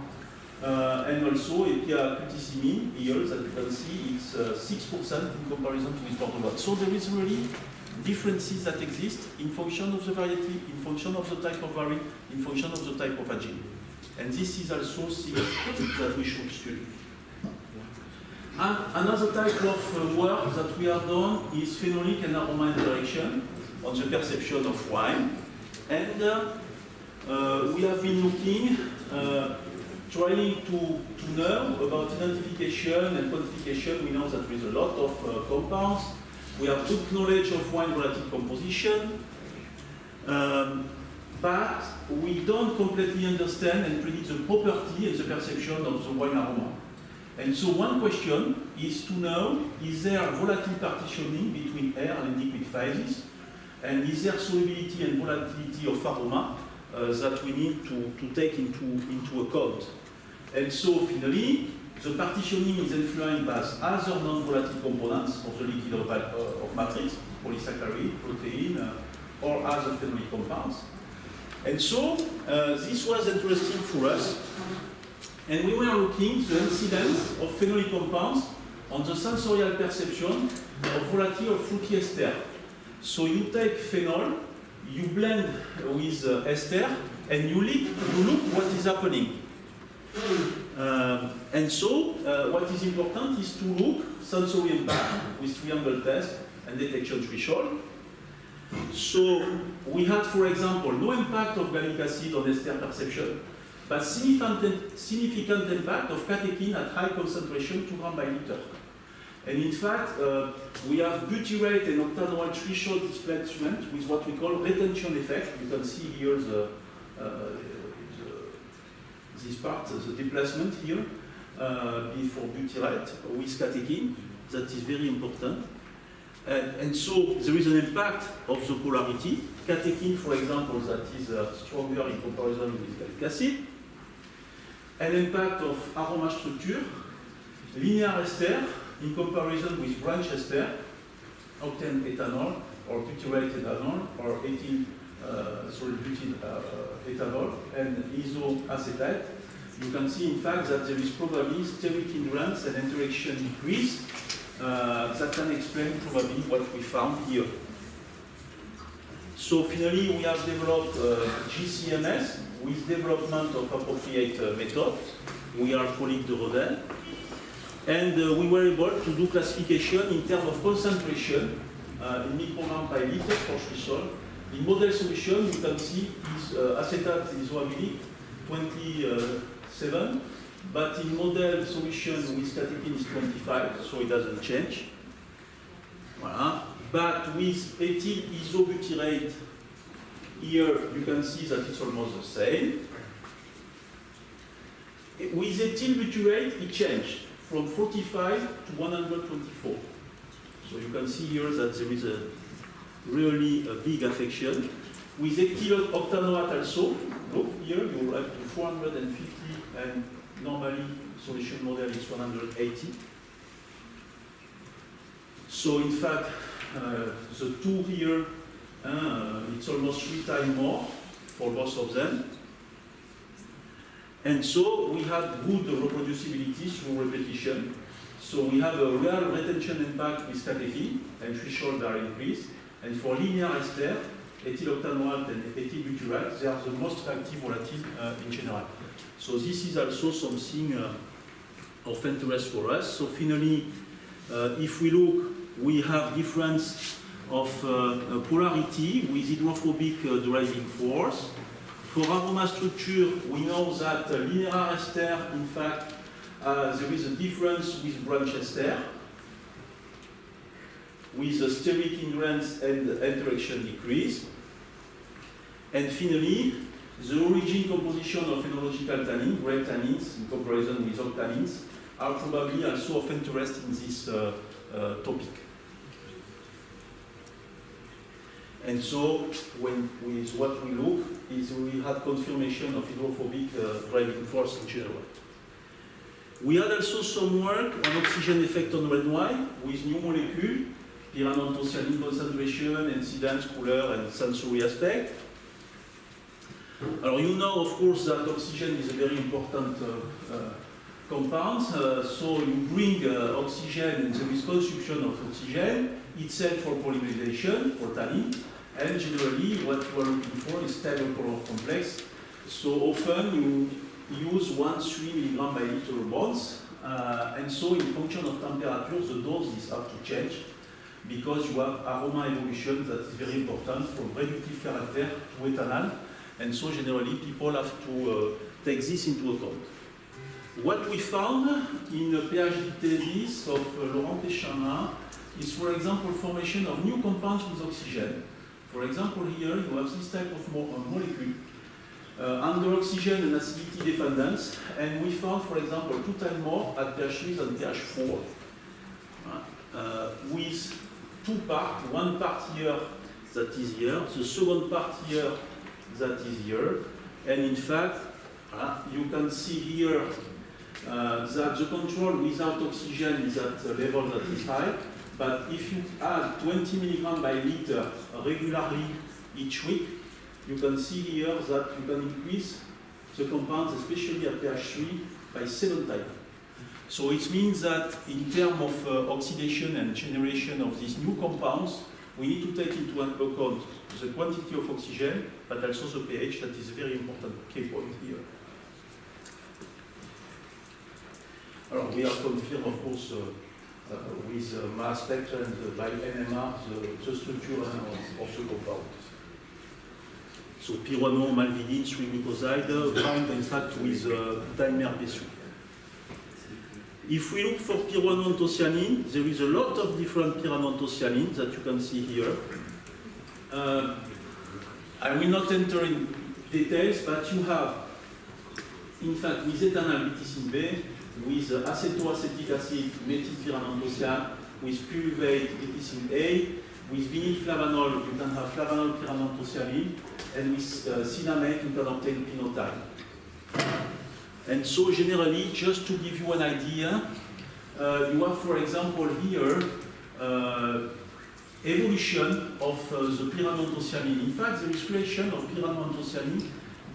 [SPEAKER 1] And also epiacutisimine, here, that you can see, it's 6% in comparison to this Bordeaux. So there is really differences that exist in function of the variety, in function of the type of variety, in function of the type of aging. And this is also things that we should study. And another type of work that we have done is phenolic and aroma interaction on the perception of wine. And we have been looking, trying to know about identification and quantification. We know that there is a lot of compounds. We have good knowledge of wine relative composition, but we don't completely understand and predict the property and the perception of the wine aroma. And so one question is to know, is there volatile partitioning between air and liquid phases? And is there solubility and volatility of aroma that we need to take into account? And so finally, the partitioning is influenced by other non-volatile components of the liquid of matrix, polysaccharide, protein, or other phenolic compounds. And so this was interesting for us. And we were looking at the incidence of phenolic compounds on the sensorial perception of volatile or fruity ester. So you take phenol, you blend with ester, and you look what is happening. And so what is important is to look sensory impact with triangle test and detection threshold. So we had, for example, no impact of gallic acid on ester perception. but significant impact of catechin at high concentration, 2 grams by liter. And in fact, we have butyrate and octanoate threshold displacement with what we call retention effect. You can see here this part, the displacement here, before butyrate with catechin. That is very important. And so there is an impact of the polarity. Catechin, for example, that is stronger in comparison with gallic acid. An impact of aroma structure, linear ester in comparison with branch ester, octane ethanol or butyrate ethanol or butyl ethanol and isoacetate. You can see in fact that there is probably steric hindrance and interaction decrease that can explain probably what we found here. So finally we have developed GCMS with development of appropriate methods. We are colleagues de Rodin. And we were able to do classification in terms of concentration in micrograms by liter for threshold. In model solution, you can see is acetate isoamylic 27, but in model solution with catechin is 25, so it doesn't change. Voilà. But with ethyl isobutyrate, here you can see that it's almost the same. With ethyl butyrate, it changed from 45 to 124. So you can see here that there is a really a big affection. With ethyl octanoate also, look here, you have to 450 and normally solution model is 180. So in fact, the two here, it's almost 3 times more for both of them. And so we have good reproducibility through repetition. So we have a real retention impact with catechin and threshold are increased. And for linear ester, ethyl octanoate and ethyl butyrate, they are the most reactive volatile in general. So this is also something of interest for us. So finally, if we look, we have difference of polarity with hydrophobic driving force. For aroma structure, we know that linear ester, in fact, there is a difference with branch ester, with a steric hindrance and interaction decrease. And finally, the origin composition of phenological tannin, grape tannins, in comparison with octannins, are probably also of interest in this topic. And so, with what we look, is we had confirmation of hydrophobic driving force in general. We had also some work on oxygen effect on red wine with new molecules, pyranthocyanin concentration, incidence, color, and sensory aspect. You know, of course, that oxygen is a very important compound. So you bring oxygen, and there is consumption of oxygen itself for polymerization, for tannin. And generally, what you are looking for is stable color complex. So often you use 1-3 milligram by liter bonds. And so in function of temperature, the doses have to change because you have aroma evolution that is very important from reductive character to ethanol. And so generally, people have to take this into account. What we found in a PhD thesis of Laurent Péchamin is, for example, formation of new compounds with oxygen. For example, here you have this type of molecule under oxygen and acidity dependence, and we found, for example, 2 times more at pH 3 than pH 4, with 2 parts, 1 part here that is here, the second part here that is here, and in fact, you can see here that the control without oxygen is at a level that is high. But if you add 20 milligrams by liter regularly each week, you can see here that you can increase the compounds, especially at pH 3, by 7 times. So it means that in terms of oxidation and generation of these new compounds, we need to take into account the quantity of oxygen, but also the pH. That is a very important key point here. We are confirmed, of course, with mass spectra and by NMR, the structure of the compound. So pyranol, malvidine, 3-glucoside, bind in fact with dimer B3. If we look for pyrananthocyanine, there is a lot of different pyrananthocyanins that you can see here. I will not enter in details, but you have, in fact, with ethanol BTCB, with acetoacetic acid, methylpyrananthocyan, with pyruvate BTCA, with vinyl flavanol, you can have flavanol pyrananthocyanine, and with cinnamate, you can obtain pinotyl. And so generally, just to give you an idea, you have, for example, here, evolution of the pyrananthocyanine. In fact, there is creation of pyrananthocyanine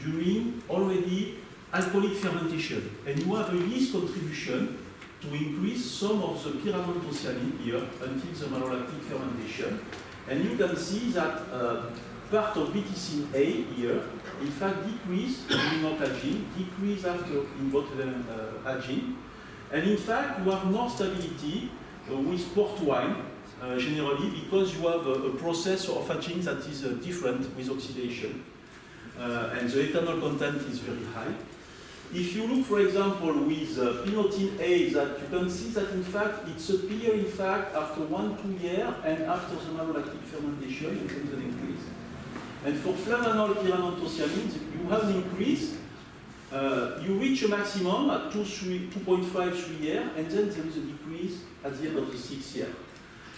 [SPEAKER 1] during already alcoholic fermentation. And you have a yeast contribution to increase some of the pyrananthocyanine here until the malolactic fermentation. And you can see that part of BTC-A here, in fact, decrease during oak aging, decrease after in botulinum aging. And in fact, you have more stability with port wine, generally, because you have a process of aging that is different with oxidation. And the ethanol content is very high. If you look, for example, with pinotin A, that you can see that in fact it's appear in fact after 1-2 years and after the malolactic fermentation, you get an increase. And for flavanol pyrananthocyanins, you have an increase. You reach a maximum at 2.5-3 years, and then there is a decrease at the end of the 6th year.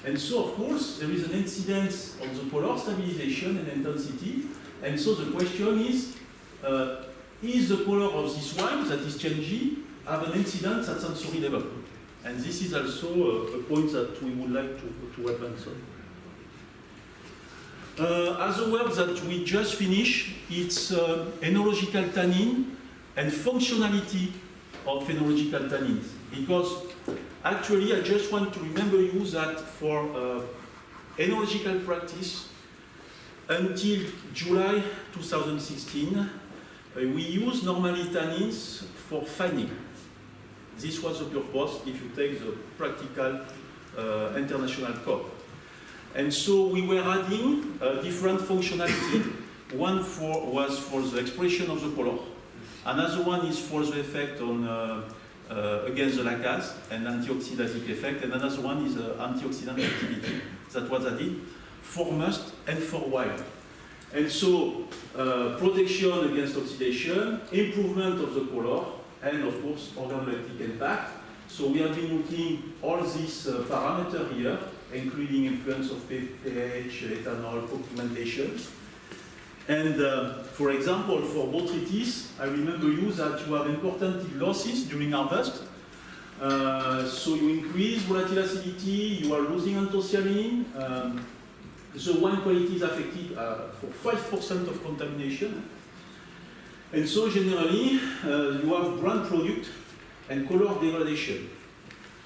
[SPEAKER 1] And so, of course, there is an incidence on the polar stabilization and intensity. And so the question is the color of this wine that is changing have an incidence at sensory level? And this is also a point that we would like to advance on. Other work that we just finished, it's enological tannin and functionality of enological tannins. Because actually, I just want to remember you that for enological practice, until July 2016, we use normally tannins for fining. This was the purpose if you take the practical international COP. And so we were adding different functionality. One was for the expression of the color. Another one is for the effect on against the lacase and antioxidant effect. And another one is antioxidant activity. That was added for must and for wild. And so protection against oxidation, improvement of the color, and of course organoleptic impact. So we have been looking all these parameters here, including influence of pH, ethanol, co-pigmentation. And for example, for botrytis, I remember you that you have important losses during harvest. So you increase volatile acidity, you are losing anthocyanin. The wine quality is affected for 5% of contamination. And so generally, you have brand product and color degradation.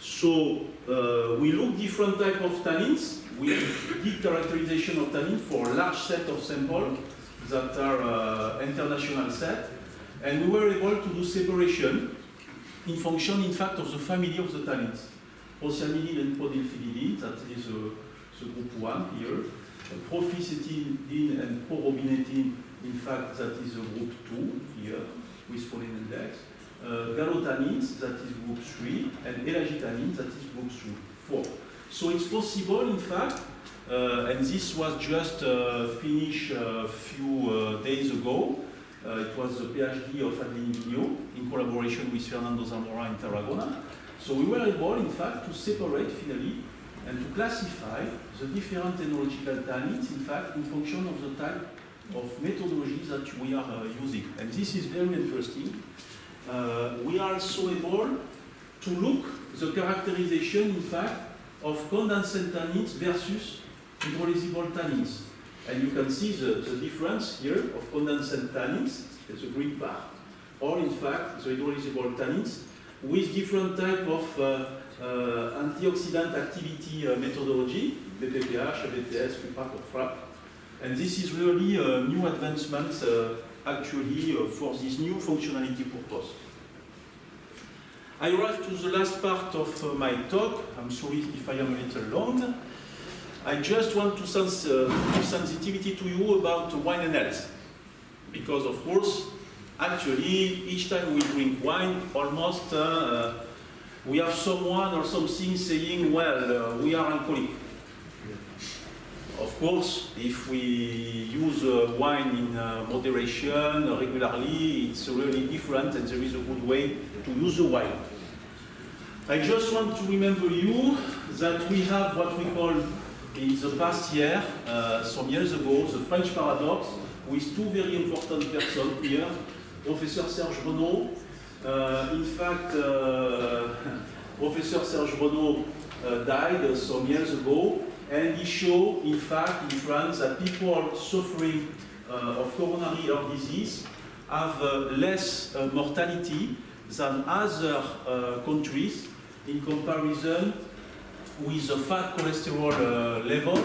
[SPEAKER 1] So we look different type of tannins. We did characterization of tannin for a large set of samples that are international set. And we were able to do separation in function, in fact, of the family of the tannins. Procyanidin and prodylphinidin, that is the group 1 here. Proficetidine and prorobinetine, in fact, that is the group 2 here, with proline index. Galotannins, that is group 3, and elagitanins, that is group 4. So it's possible, in fact, and this was just finished a few days ago. It was the PhD of Adeline Vigneault in collaboration with Fernando Zamora in Tarragona. So we were able, in fact, to separate finally and to classify the different enological tannins, in fact, in function of the type of methodology that we are using. And this is very interesting. We are also able to look the characterization, in fact, of condensate tannins versus hydrolyzable tannins. And you can see the difference here of condensate tannins, the green part, or in fact the hydrolyzable tannins with different type of antioxidant activity methodology, BPPH, ABTS, PPAC, or FRAP. And this is really a new advancement actually for this new functionality purpose. I arrived to the last part of my talk. I'm sorry if I am a little long. I just want to sense sensitivity to you about wine and health. because of course, actually, each time we drink wine, almost we have someone or something saying, well, we are alcoholic. Of course, if we use wine in moderation regularly, it's really different and there is a good way to use the wine. I just want to remember you that we have what we call in the past year, some years ago, the French paradox with two very important persons here, Professor Serge Renaud. In fact, Professor Serge Renaud died some years ago, and he showed, in fact, in France, that people suffering of coronary heart disease have less mortality than other countries in comparison with the fat cholesterol level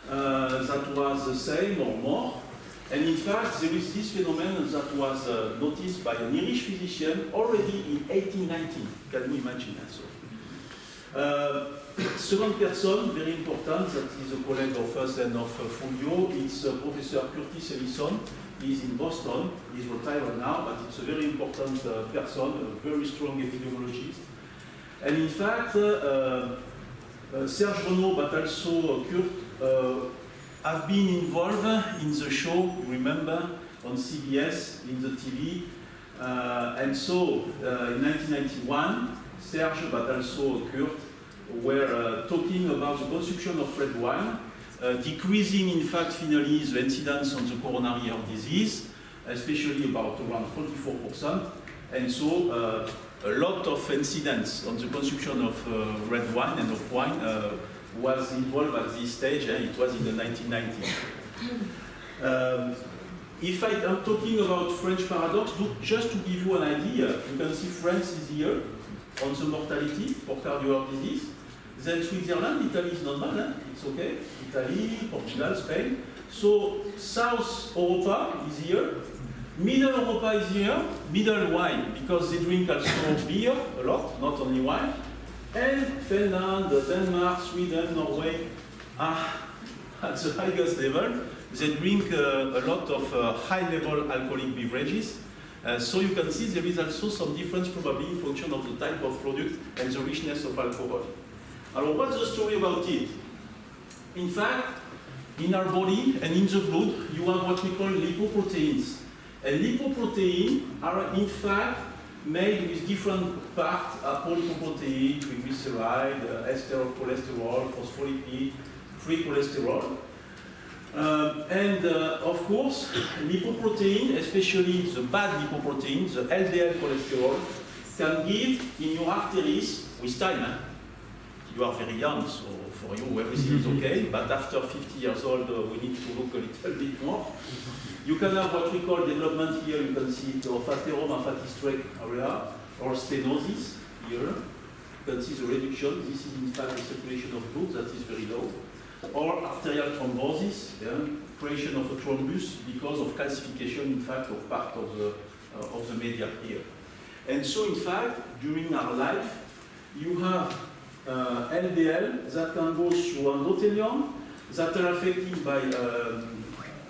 [SPEAKER 1] that was the same or more. And in fact, there is this phenomenon that was noticed by an Irish physician already in 1890. Can you imagine that? So, second person, very important, that is a colleague of us and of Fulvio, it's Professor Curtis Ellison. He's in Boston, he's retired now, but it's a very important person, a very strong epidemiologist. And in fact, Serge Renaud, but also Kurt, have been involved in the show, you remember, on CBS, in the TV. And so, in 1991, Serge, but also Kurt, were talking about the consumption of red wine, decreasing, in fact, finally, the incidence on the coronary heart disease, especially about around 44%. And so, a lot of incidence on the consumption of red wine and of wine was involved at this stage, and it was in the 1990s. If I am talking about French paradox, just to give you an idea, you can see France is here on the mortality for cardiac disease. Then Switzerland, Italy is not bad, it's okay. Italy, Portugal, Spain. So South Europa is here. Middle Europa is here. Middle wine, because they drink also beer a lot, not only wine. And Finland, Denmark, Sweden, Norway are at the highest level. They drink a lot of high-level alcoholic beverages. So you can see there is also some difference probably in function of the type of product and the richness of alcohol. Alors, what's the story about it? In fact, in our body and in the blood, you have what we call lipoproteins. And lipoproteins are in fact made with different parts, apolipoprotein, triglyceride, ester of cholesterol, phospholipid, free cholesterol. Of course, lipoprotein, especially the bad lipoprotein, the LDL cholesterol, can give in your arteries with time. You are very young, so for you everything is okay, but after 50 years old, we need to look a little bit more. You can have what we call development here, you can see it, of atheroma fatty streak area, or stenosis here. You can see the reduction. This is in fact the circulation of blood that is very low. Or arterial thrombosis, creation of a thrombus because of calcification, in fact, of part of the media here. And so, in fact, during our life, you have LDL that can go through endothelium, that are affected by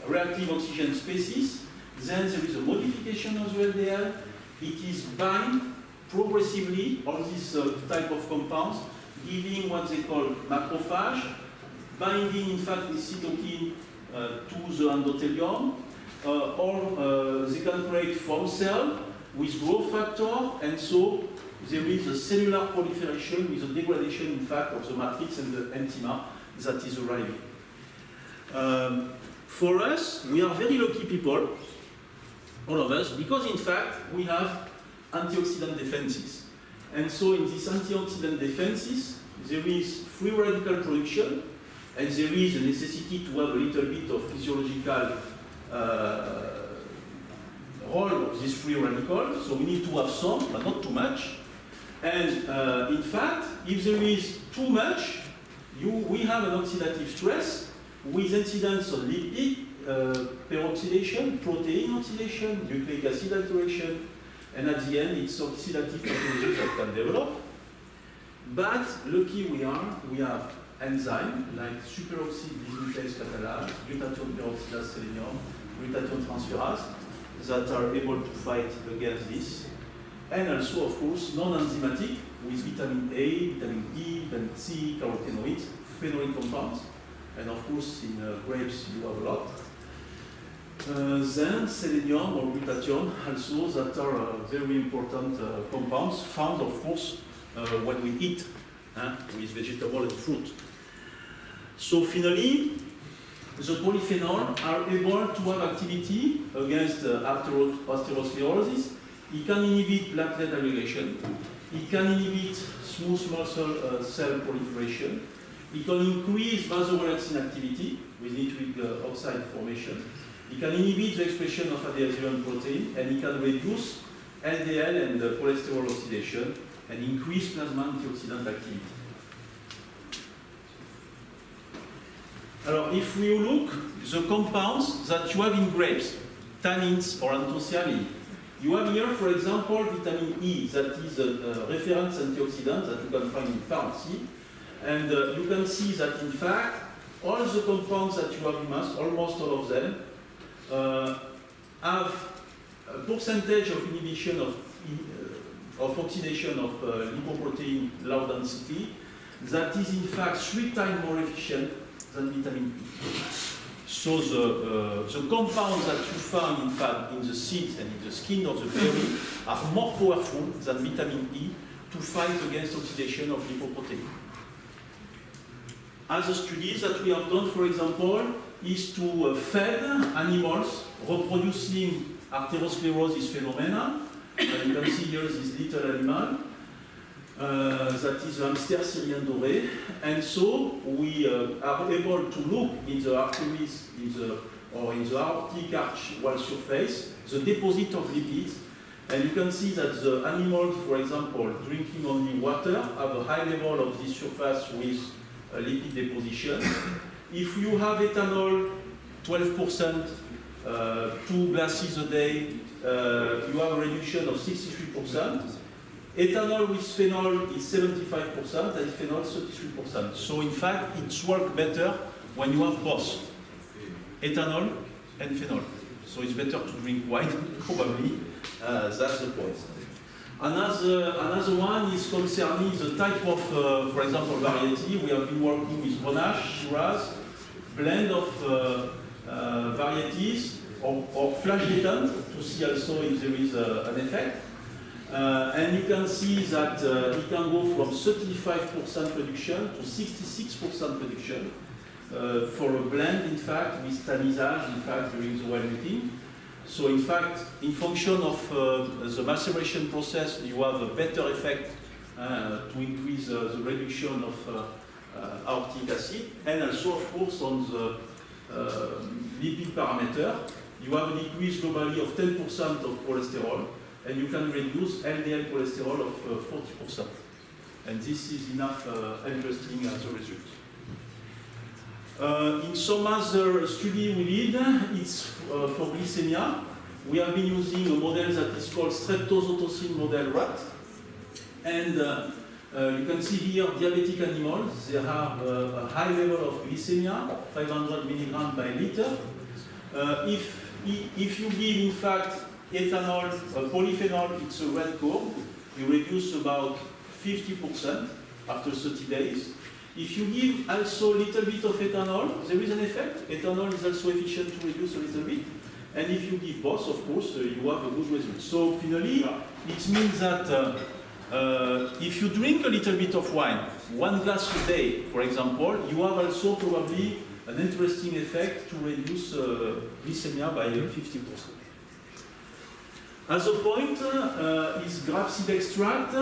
[SPEAKER 1] reactive oxygen species. Then there is a modification of the LDL. It is bound progressively, all these type of compounds, giving what they call macrophage, binding in fact with cytokine to the endothelium, or they can create foam cell with growth factor, and so there is a cellular proliferation with a degradation in fact of the matrix and the enzyme that is arriving. For us, we are very lucky people, all of us, because in fact we have antioxidant defenses. And so in these antioxidant defenses, there is free radical production, and there is a necessity to have a little bit of physiological role of this free radical. So we need to have some, but not too much. And in fact, if there is too much, we have an oxidative stress with incidence on lipid peroxidation, protein oxidation, nucleic acid alteration, and at the end it's oxidative pathology that can develop. But lucky we have enzymes like superoxide dismutase catalase, glutathione peroxidase selenium, glutathione transferase that are able to fight against this. And also, of course, non-enzymatic with vitamin A, vitamin E, vitamin C, carotenoids, phenolic compounds. And of course, in grapes, you have a lot. Then selenium or glutathione also that are very important compounds found, of course, when we eat with vegetable and fruit. So finally, the polyphenols are able to have activity against atherosclerosis. It can inhibit platelet aggregation. It can inhibit smooth muscle cell proliferation. It can increase vasoreactin activity with nitric oxide formation. It can inhibit the expression of adhesion protein, and it can reduce LDL and cholesterol oxidation and increase plasma antioxidant activity. Alors, if we look the compounds that you have in grapes, tannins or anthocyanin, you have here, for example, vitamin E, that is a reference antioxidant that you can find in pharmacy. And you can see that, in fact, all the compounds that you have in mass, almost all of them, have a percentage of inhibition of oxidation of lipoprotein low density that is, in fact, 3 times more efficient than vitamin E. So the compounds that you find, in fact, in the seeds and in the skin of the berry are more powerful than vitamin E to fight against oxidation of lipoprotein. Other studies that we have done, for example, is to feed animals reproducing atherosclerosis phenomena. You can see here this little animal. That is hamster Syrian doré, and so we are able to look in the arteries or in the aortic arch wall surface the deposit of lipids, and you can see that the animals, for example, drinking only water, have a high level of this surface with lipid deposition. If you have ethanol, 12%, 2 glasses a day, you have a reduction of 63%. Ethanol with phenol is 75% and phenol 33%. So in fact, it's work better when you have both ethanol and phenol. So it's better to drink wine, probably. That's the point. Another one is concerning the type of, for example, variety. We have been working with Grenache, Shiraz, blend of varieties or flash detent to see also if there is an effect. And you can see that it can go from 35% reduction to 66% reduction for a blend, in fact, with tannizage, in fact, during the wine making. So, in fact, in function of the maceration process, you have a better effect to increase the reduction of aortic acid, and also, of course, on the lipid parameter, you have a decrease globally of 10% of cholesterol, and you can reduce LDL cholesterol of 40%. And this is enough interesting as a result. In some other study we did, it's for glycemia. We have been using a model that is called streptozotocin model rat. And you can see here diabetic animals. They have a high level of glycemia, 500 milligrams by liter. If you give, in fact, ethanol, polyphenol, it's a red curve. You reduce about 50% after 30 days. If you give also a little bit of ethanol, there is an effect. Ethanol is also efficient to reduce a little bit. And if you give both, of course, you have a good result. So finally, it means that if you drink a little bit of wine, 1 glass a day, for example, you have also probably an interesting effect to reduce glycemia by 50%. As a point is grapeseed extract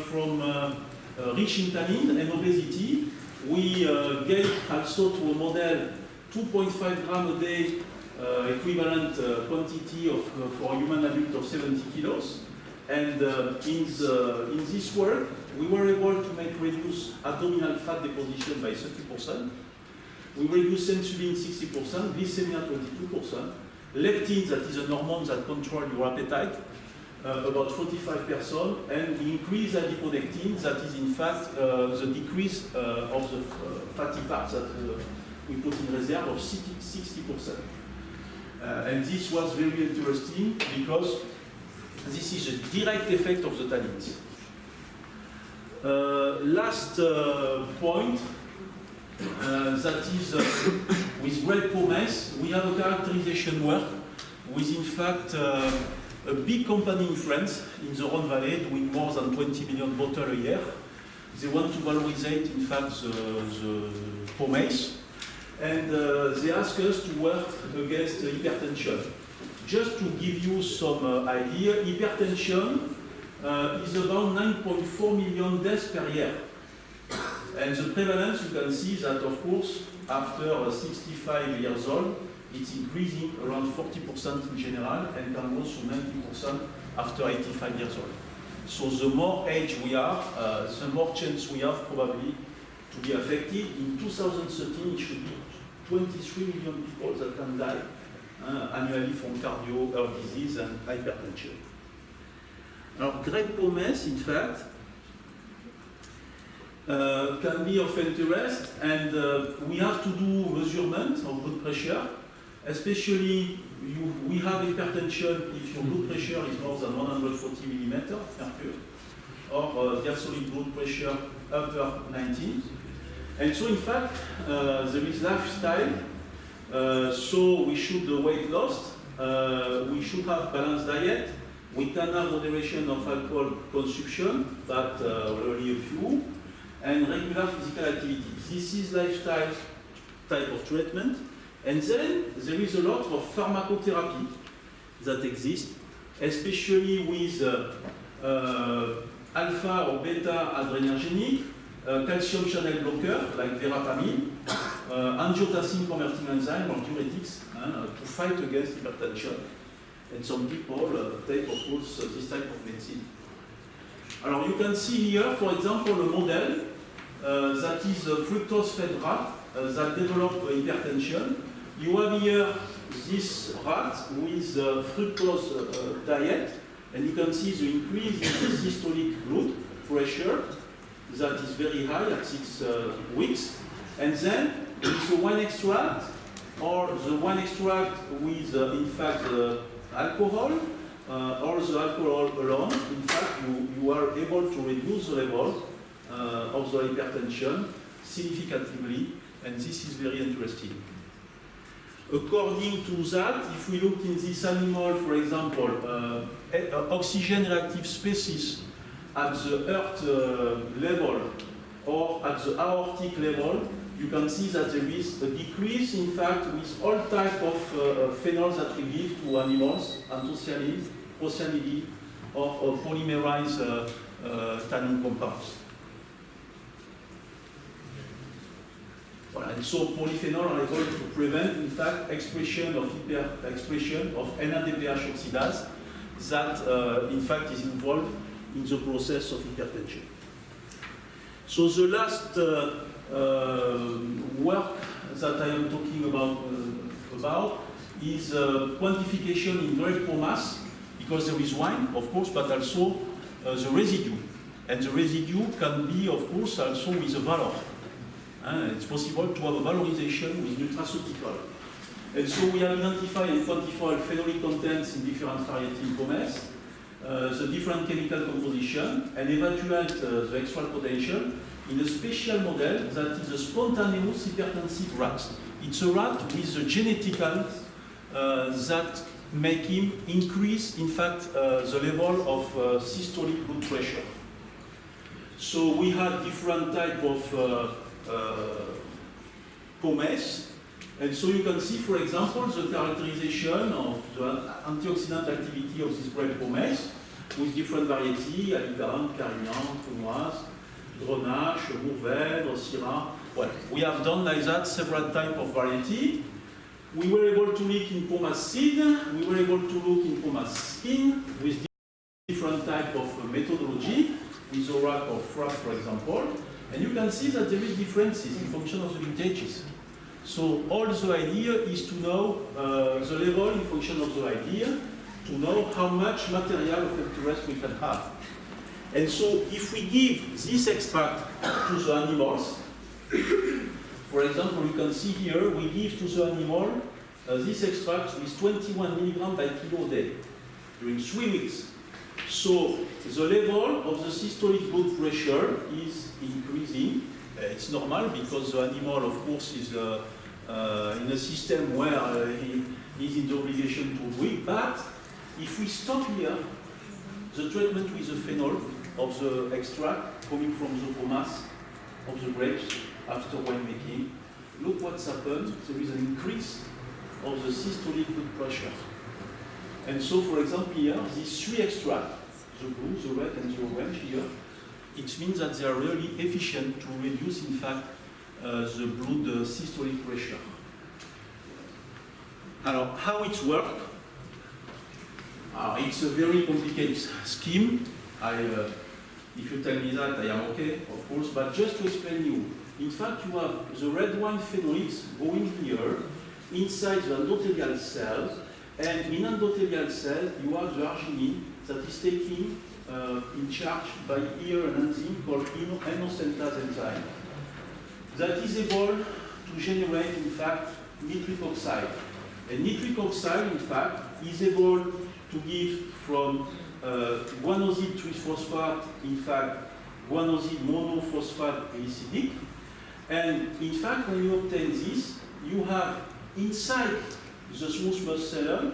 [SPEAKER 1] from rich in tannin and obesity. We gave also to a model 2.5 grams a day equivalent quantity of for a human adult of 70 kilos. And in this work, we were able to reduce abdominal fat deposition by 30%. We reduce insulin 60%, glycemia 22%. Leptin, that is a hormone that controls your appetite, about 45%, and we increase adiponectin, that is in fact the decrease of the fatty parts that we put in reserve of 60%. And this was very interesting because this is a direct effect of the tannins. Last point, that is with grape pomace, we have a characterization work with, in fact, a big company in France, in the Rhône Valley, doing more than 20 million bottles a year. They want to valorize, in fact, the pomace. And they ask us to work against hypertension. Just to give you some idea, hypertension is about 9.4 million deaths per year. And the prevalence, you can see that, of course, after 65 years old, it's increasing around 40% in general and can go to 90% after 85 years old. So the more age we are, the more chance we have probably to be affected. In 2013, it should be 23 million people that can die annually from cardio, heart disease, and hypertension. Now, grape pomace, in fact, can be of interest, and we have to do measurement of blood pressure, especially we have hypertension if your blood pressure is more than 140 millimeter mercury, or diastolic blood pressure upper 90. And so, in fact, there is lifestyle. So we should weight loss. We should have balanced diet. We can have moderation of alcohol consumption, but only a few, and regular physical activity. This is lifestyle type of treatment. And then there is a lot of pharmacotherapy that exists, especially with alpha or beta adrenergic, calcium channel blocker like verapamil, angiotensin converting enzyme or diuretics to fight against hypertension. And some people take, of course, this type of medicine. Alors, you can see here, for example, a model that is a fructose-fed rat that develop hypertension. You have here this rat with fructose diet, and you can see the increase in the systolic blood pressure that is very high at 6 weeks. And then with the wine extract, or the wine extract with, in fact, alcohol, or the alcohol alone, in fact, you are able to reduce the level of the hypertension significantly, and this is very interesting. According to that, if we look in this animal, for example, oxygen reactive species at the heart level or at the aortic level, you can see that there is a decrease, in fact, with all type of phenols that we give to animals, anthocyanins, procyanidin, or polymerized tannin compounds. And so polyphenol are able to prevent, in fact, expression of NADPH oxidase that, in fact, is involved in the process of hypertension. So the last work that I am talking about is quantification in grape pomace, because there is wine, of course, but also the residue. And the residue can be, of course, also with a valor. It's possible to have a valorization with nutraceutical. And so we have identified and quantified phenolic contents in different varieties in pomace, the different chemical composition, and evaluate the extract potential in a special model that is a spontaneous hypertensive rat. It's a rat with a genetical that make him increase, in fact, the level of systolic blood pressure. So we had different type of pomace, and so you can see, for example, the characterization of the antioxidant activity of this grape pomace with different varieties: Alicaran, Carignan, Prunoise, Grenache, Mourvèdre, Syrah. Well, we have done like that several types of variety. We were able to look in pomace seed, we were able to look in pomace skin with different type of methodology, with ORAC or FRAP, for example. And you can see that there is differences in function of the vintages. So all the idea is to know the level in function of the idea, to know how much material of interest we can have. And so if we give this extract to the animals, for example, you can see here, we give to the animal this extract with 21 milligrams by kilo a day during 3 weeks. So the level of the systolic blood pressure is increasing. It's normal because the animal, of course, is in a system where he is in the obligation to do it. But if we stop here, the treatment with the phenol of the extract coming from the pomace of the grapes after winemaking, look what's happened. There is an increase of the systolic blood pressure. And so, for example, here, these 3 extracts, the blue, the red, and the orange here, it means that they are really efficient to reduce, in fact, the blood systolic pressure. Alors, how it works? It's a very complicated scheme. If you tell me that, I am okay, of course, but just to explain you, in fact, you have the red wine phenolics going here inside the endothelial cells, and in endothelial cells, you have the arginine that is taking in charge by here an enzyme called inosentase enzyme that is able to generate, in fact, nitric oxide. And nitric oxide, in fact, is able to give from guanosine triphosphate, in fact, guanosine monophosphate glycidic. And in fact, when you obtain this, you have inside the smooth muscle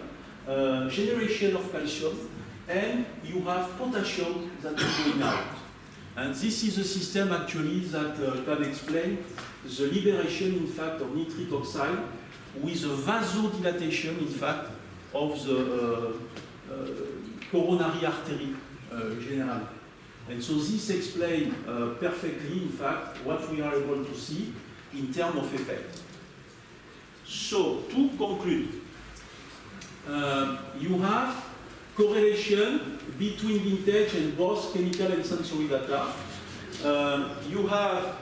[SPEAKER 1] generation of calcium, and you have potassium that is going out. And this is a system actually that can explain the liberation, in fact, of nitric oxide with a vasodilatation, in fact, of the coronary artery generally. And so this explains perfectly, in fact, what we are able to see in terms of effect. So, to conclude, you have correlation between vintage and both chemical and sensory data. You have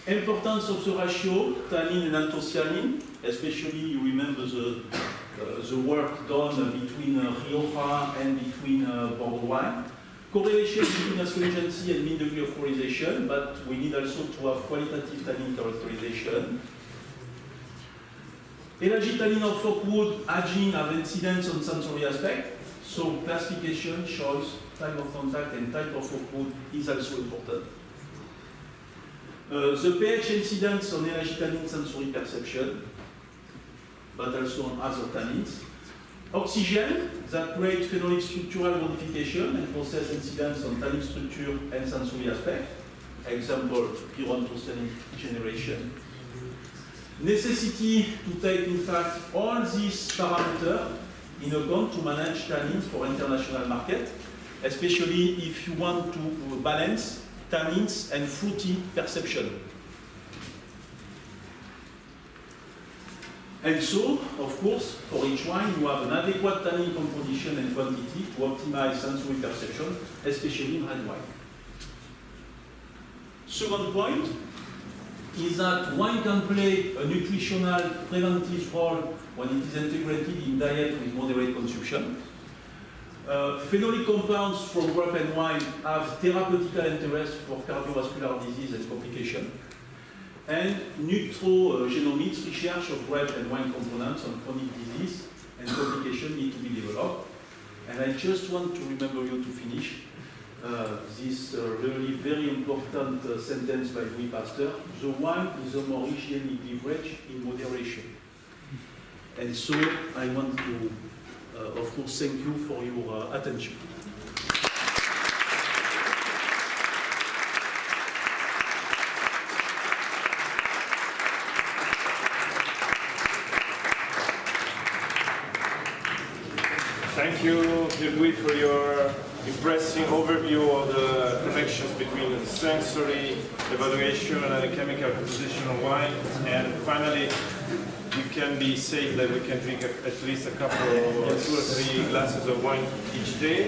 [SPEAKER 1] importance of the ratio, tannin and anthocyanin, especially you remember the work done between Rioja and between Bordeaux wine. Correlation between astringency and mean degree of polarization, but we need also to have qualitative tannin characterization. Elagitanin of Folkwood, aging have incidence on sensory aspect, so classification, choice, time of contact, and type of Folkwood is also important. The pH incidence on elagitanin sensory perception, but also on other tannins. Oxygen that create phenolic structural modification and process incidence on tannin structure and sensory aspect. Example, pyroanthocyanin generation. Necessity to take, in fact, all these parameters in account to manage tannins for international market, especially if you want to balance tannins and fruity perception. And so, of course, for each wine, you have an adequate tannin composition and quantity to optimize sensory perception, especially in red wine. Second point is that wine can play a nutritional preventive role when it is integrated in diet with moderate consumption. Phenolic compounds from grape and wine have therapeutical interest for cardiovascular disease and complication. And nutrogenomics research of grape and wine components on chronic disease and complication need to be developed. And I just want to remember you to finish this really very important sentence by Louis Pasteur: the wine is a more hygienic beverage in moderation. And so I want to, of course, thank you for your attention.
[SPEAKER 2] Thank you, Louis, for your impressive overview of the connections between the sensory evaluation and the chemical composition of wine. And finally, you can be safe that we can drink at least a couple or 2 or 3 glasses of wine each day.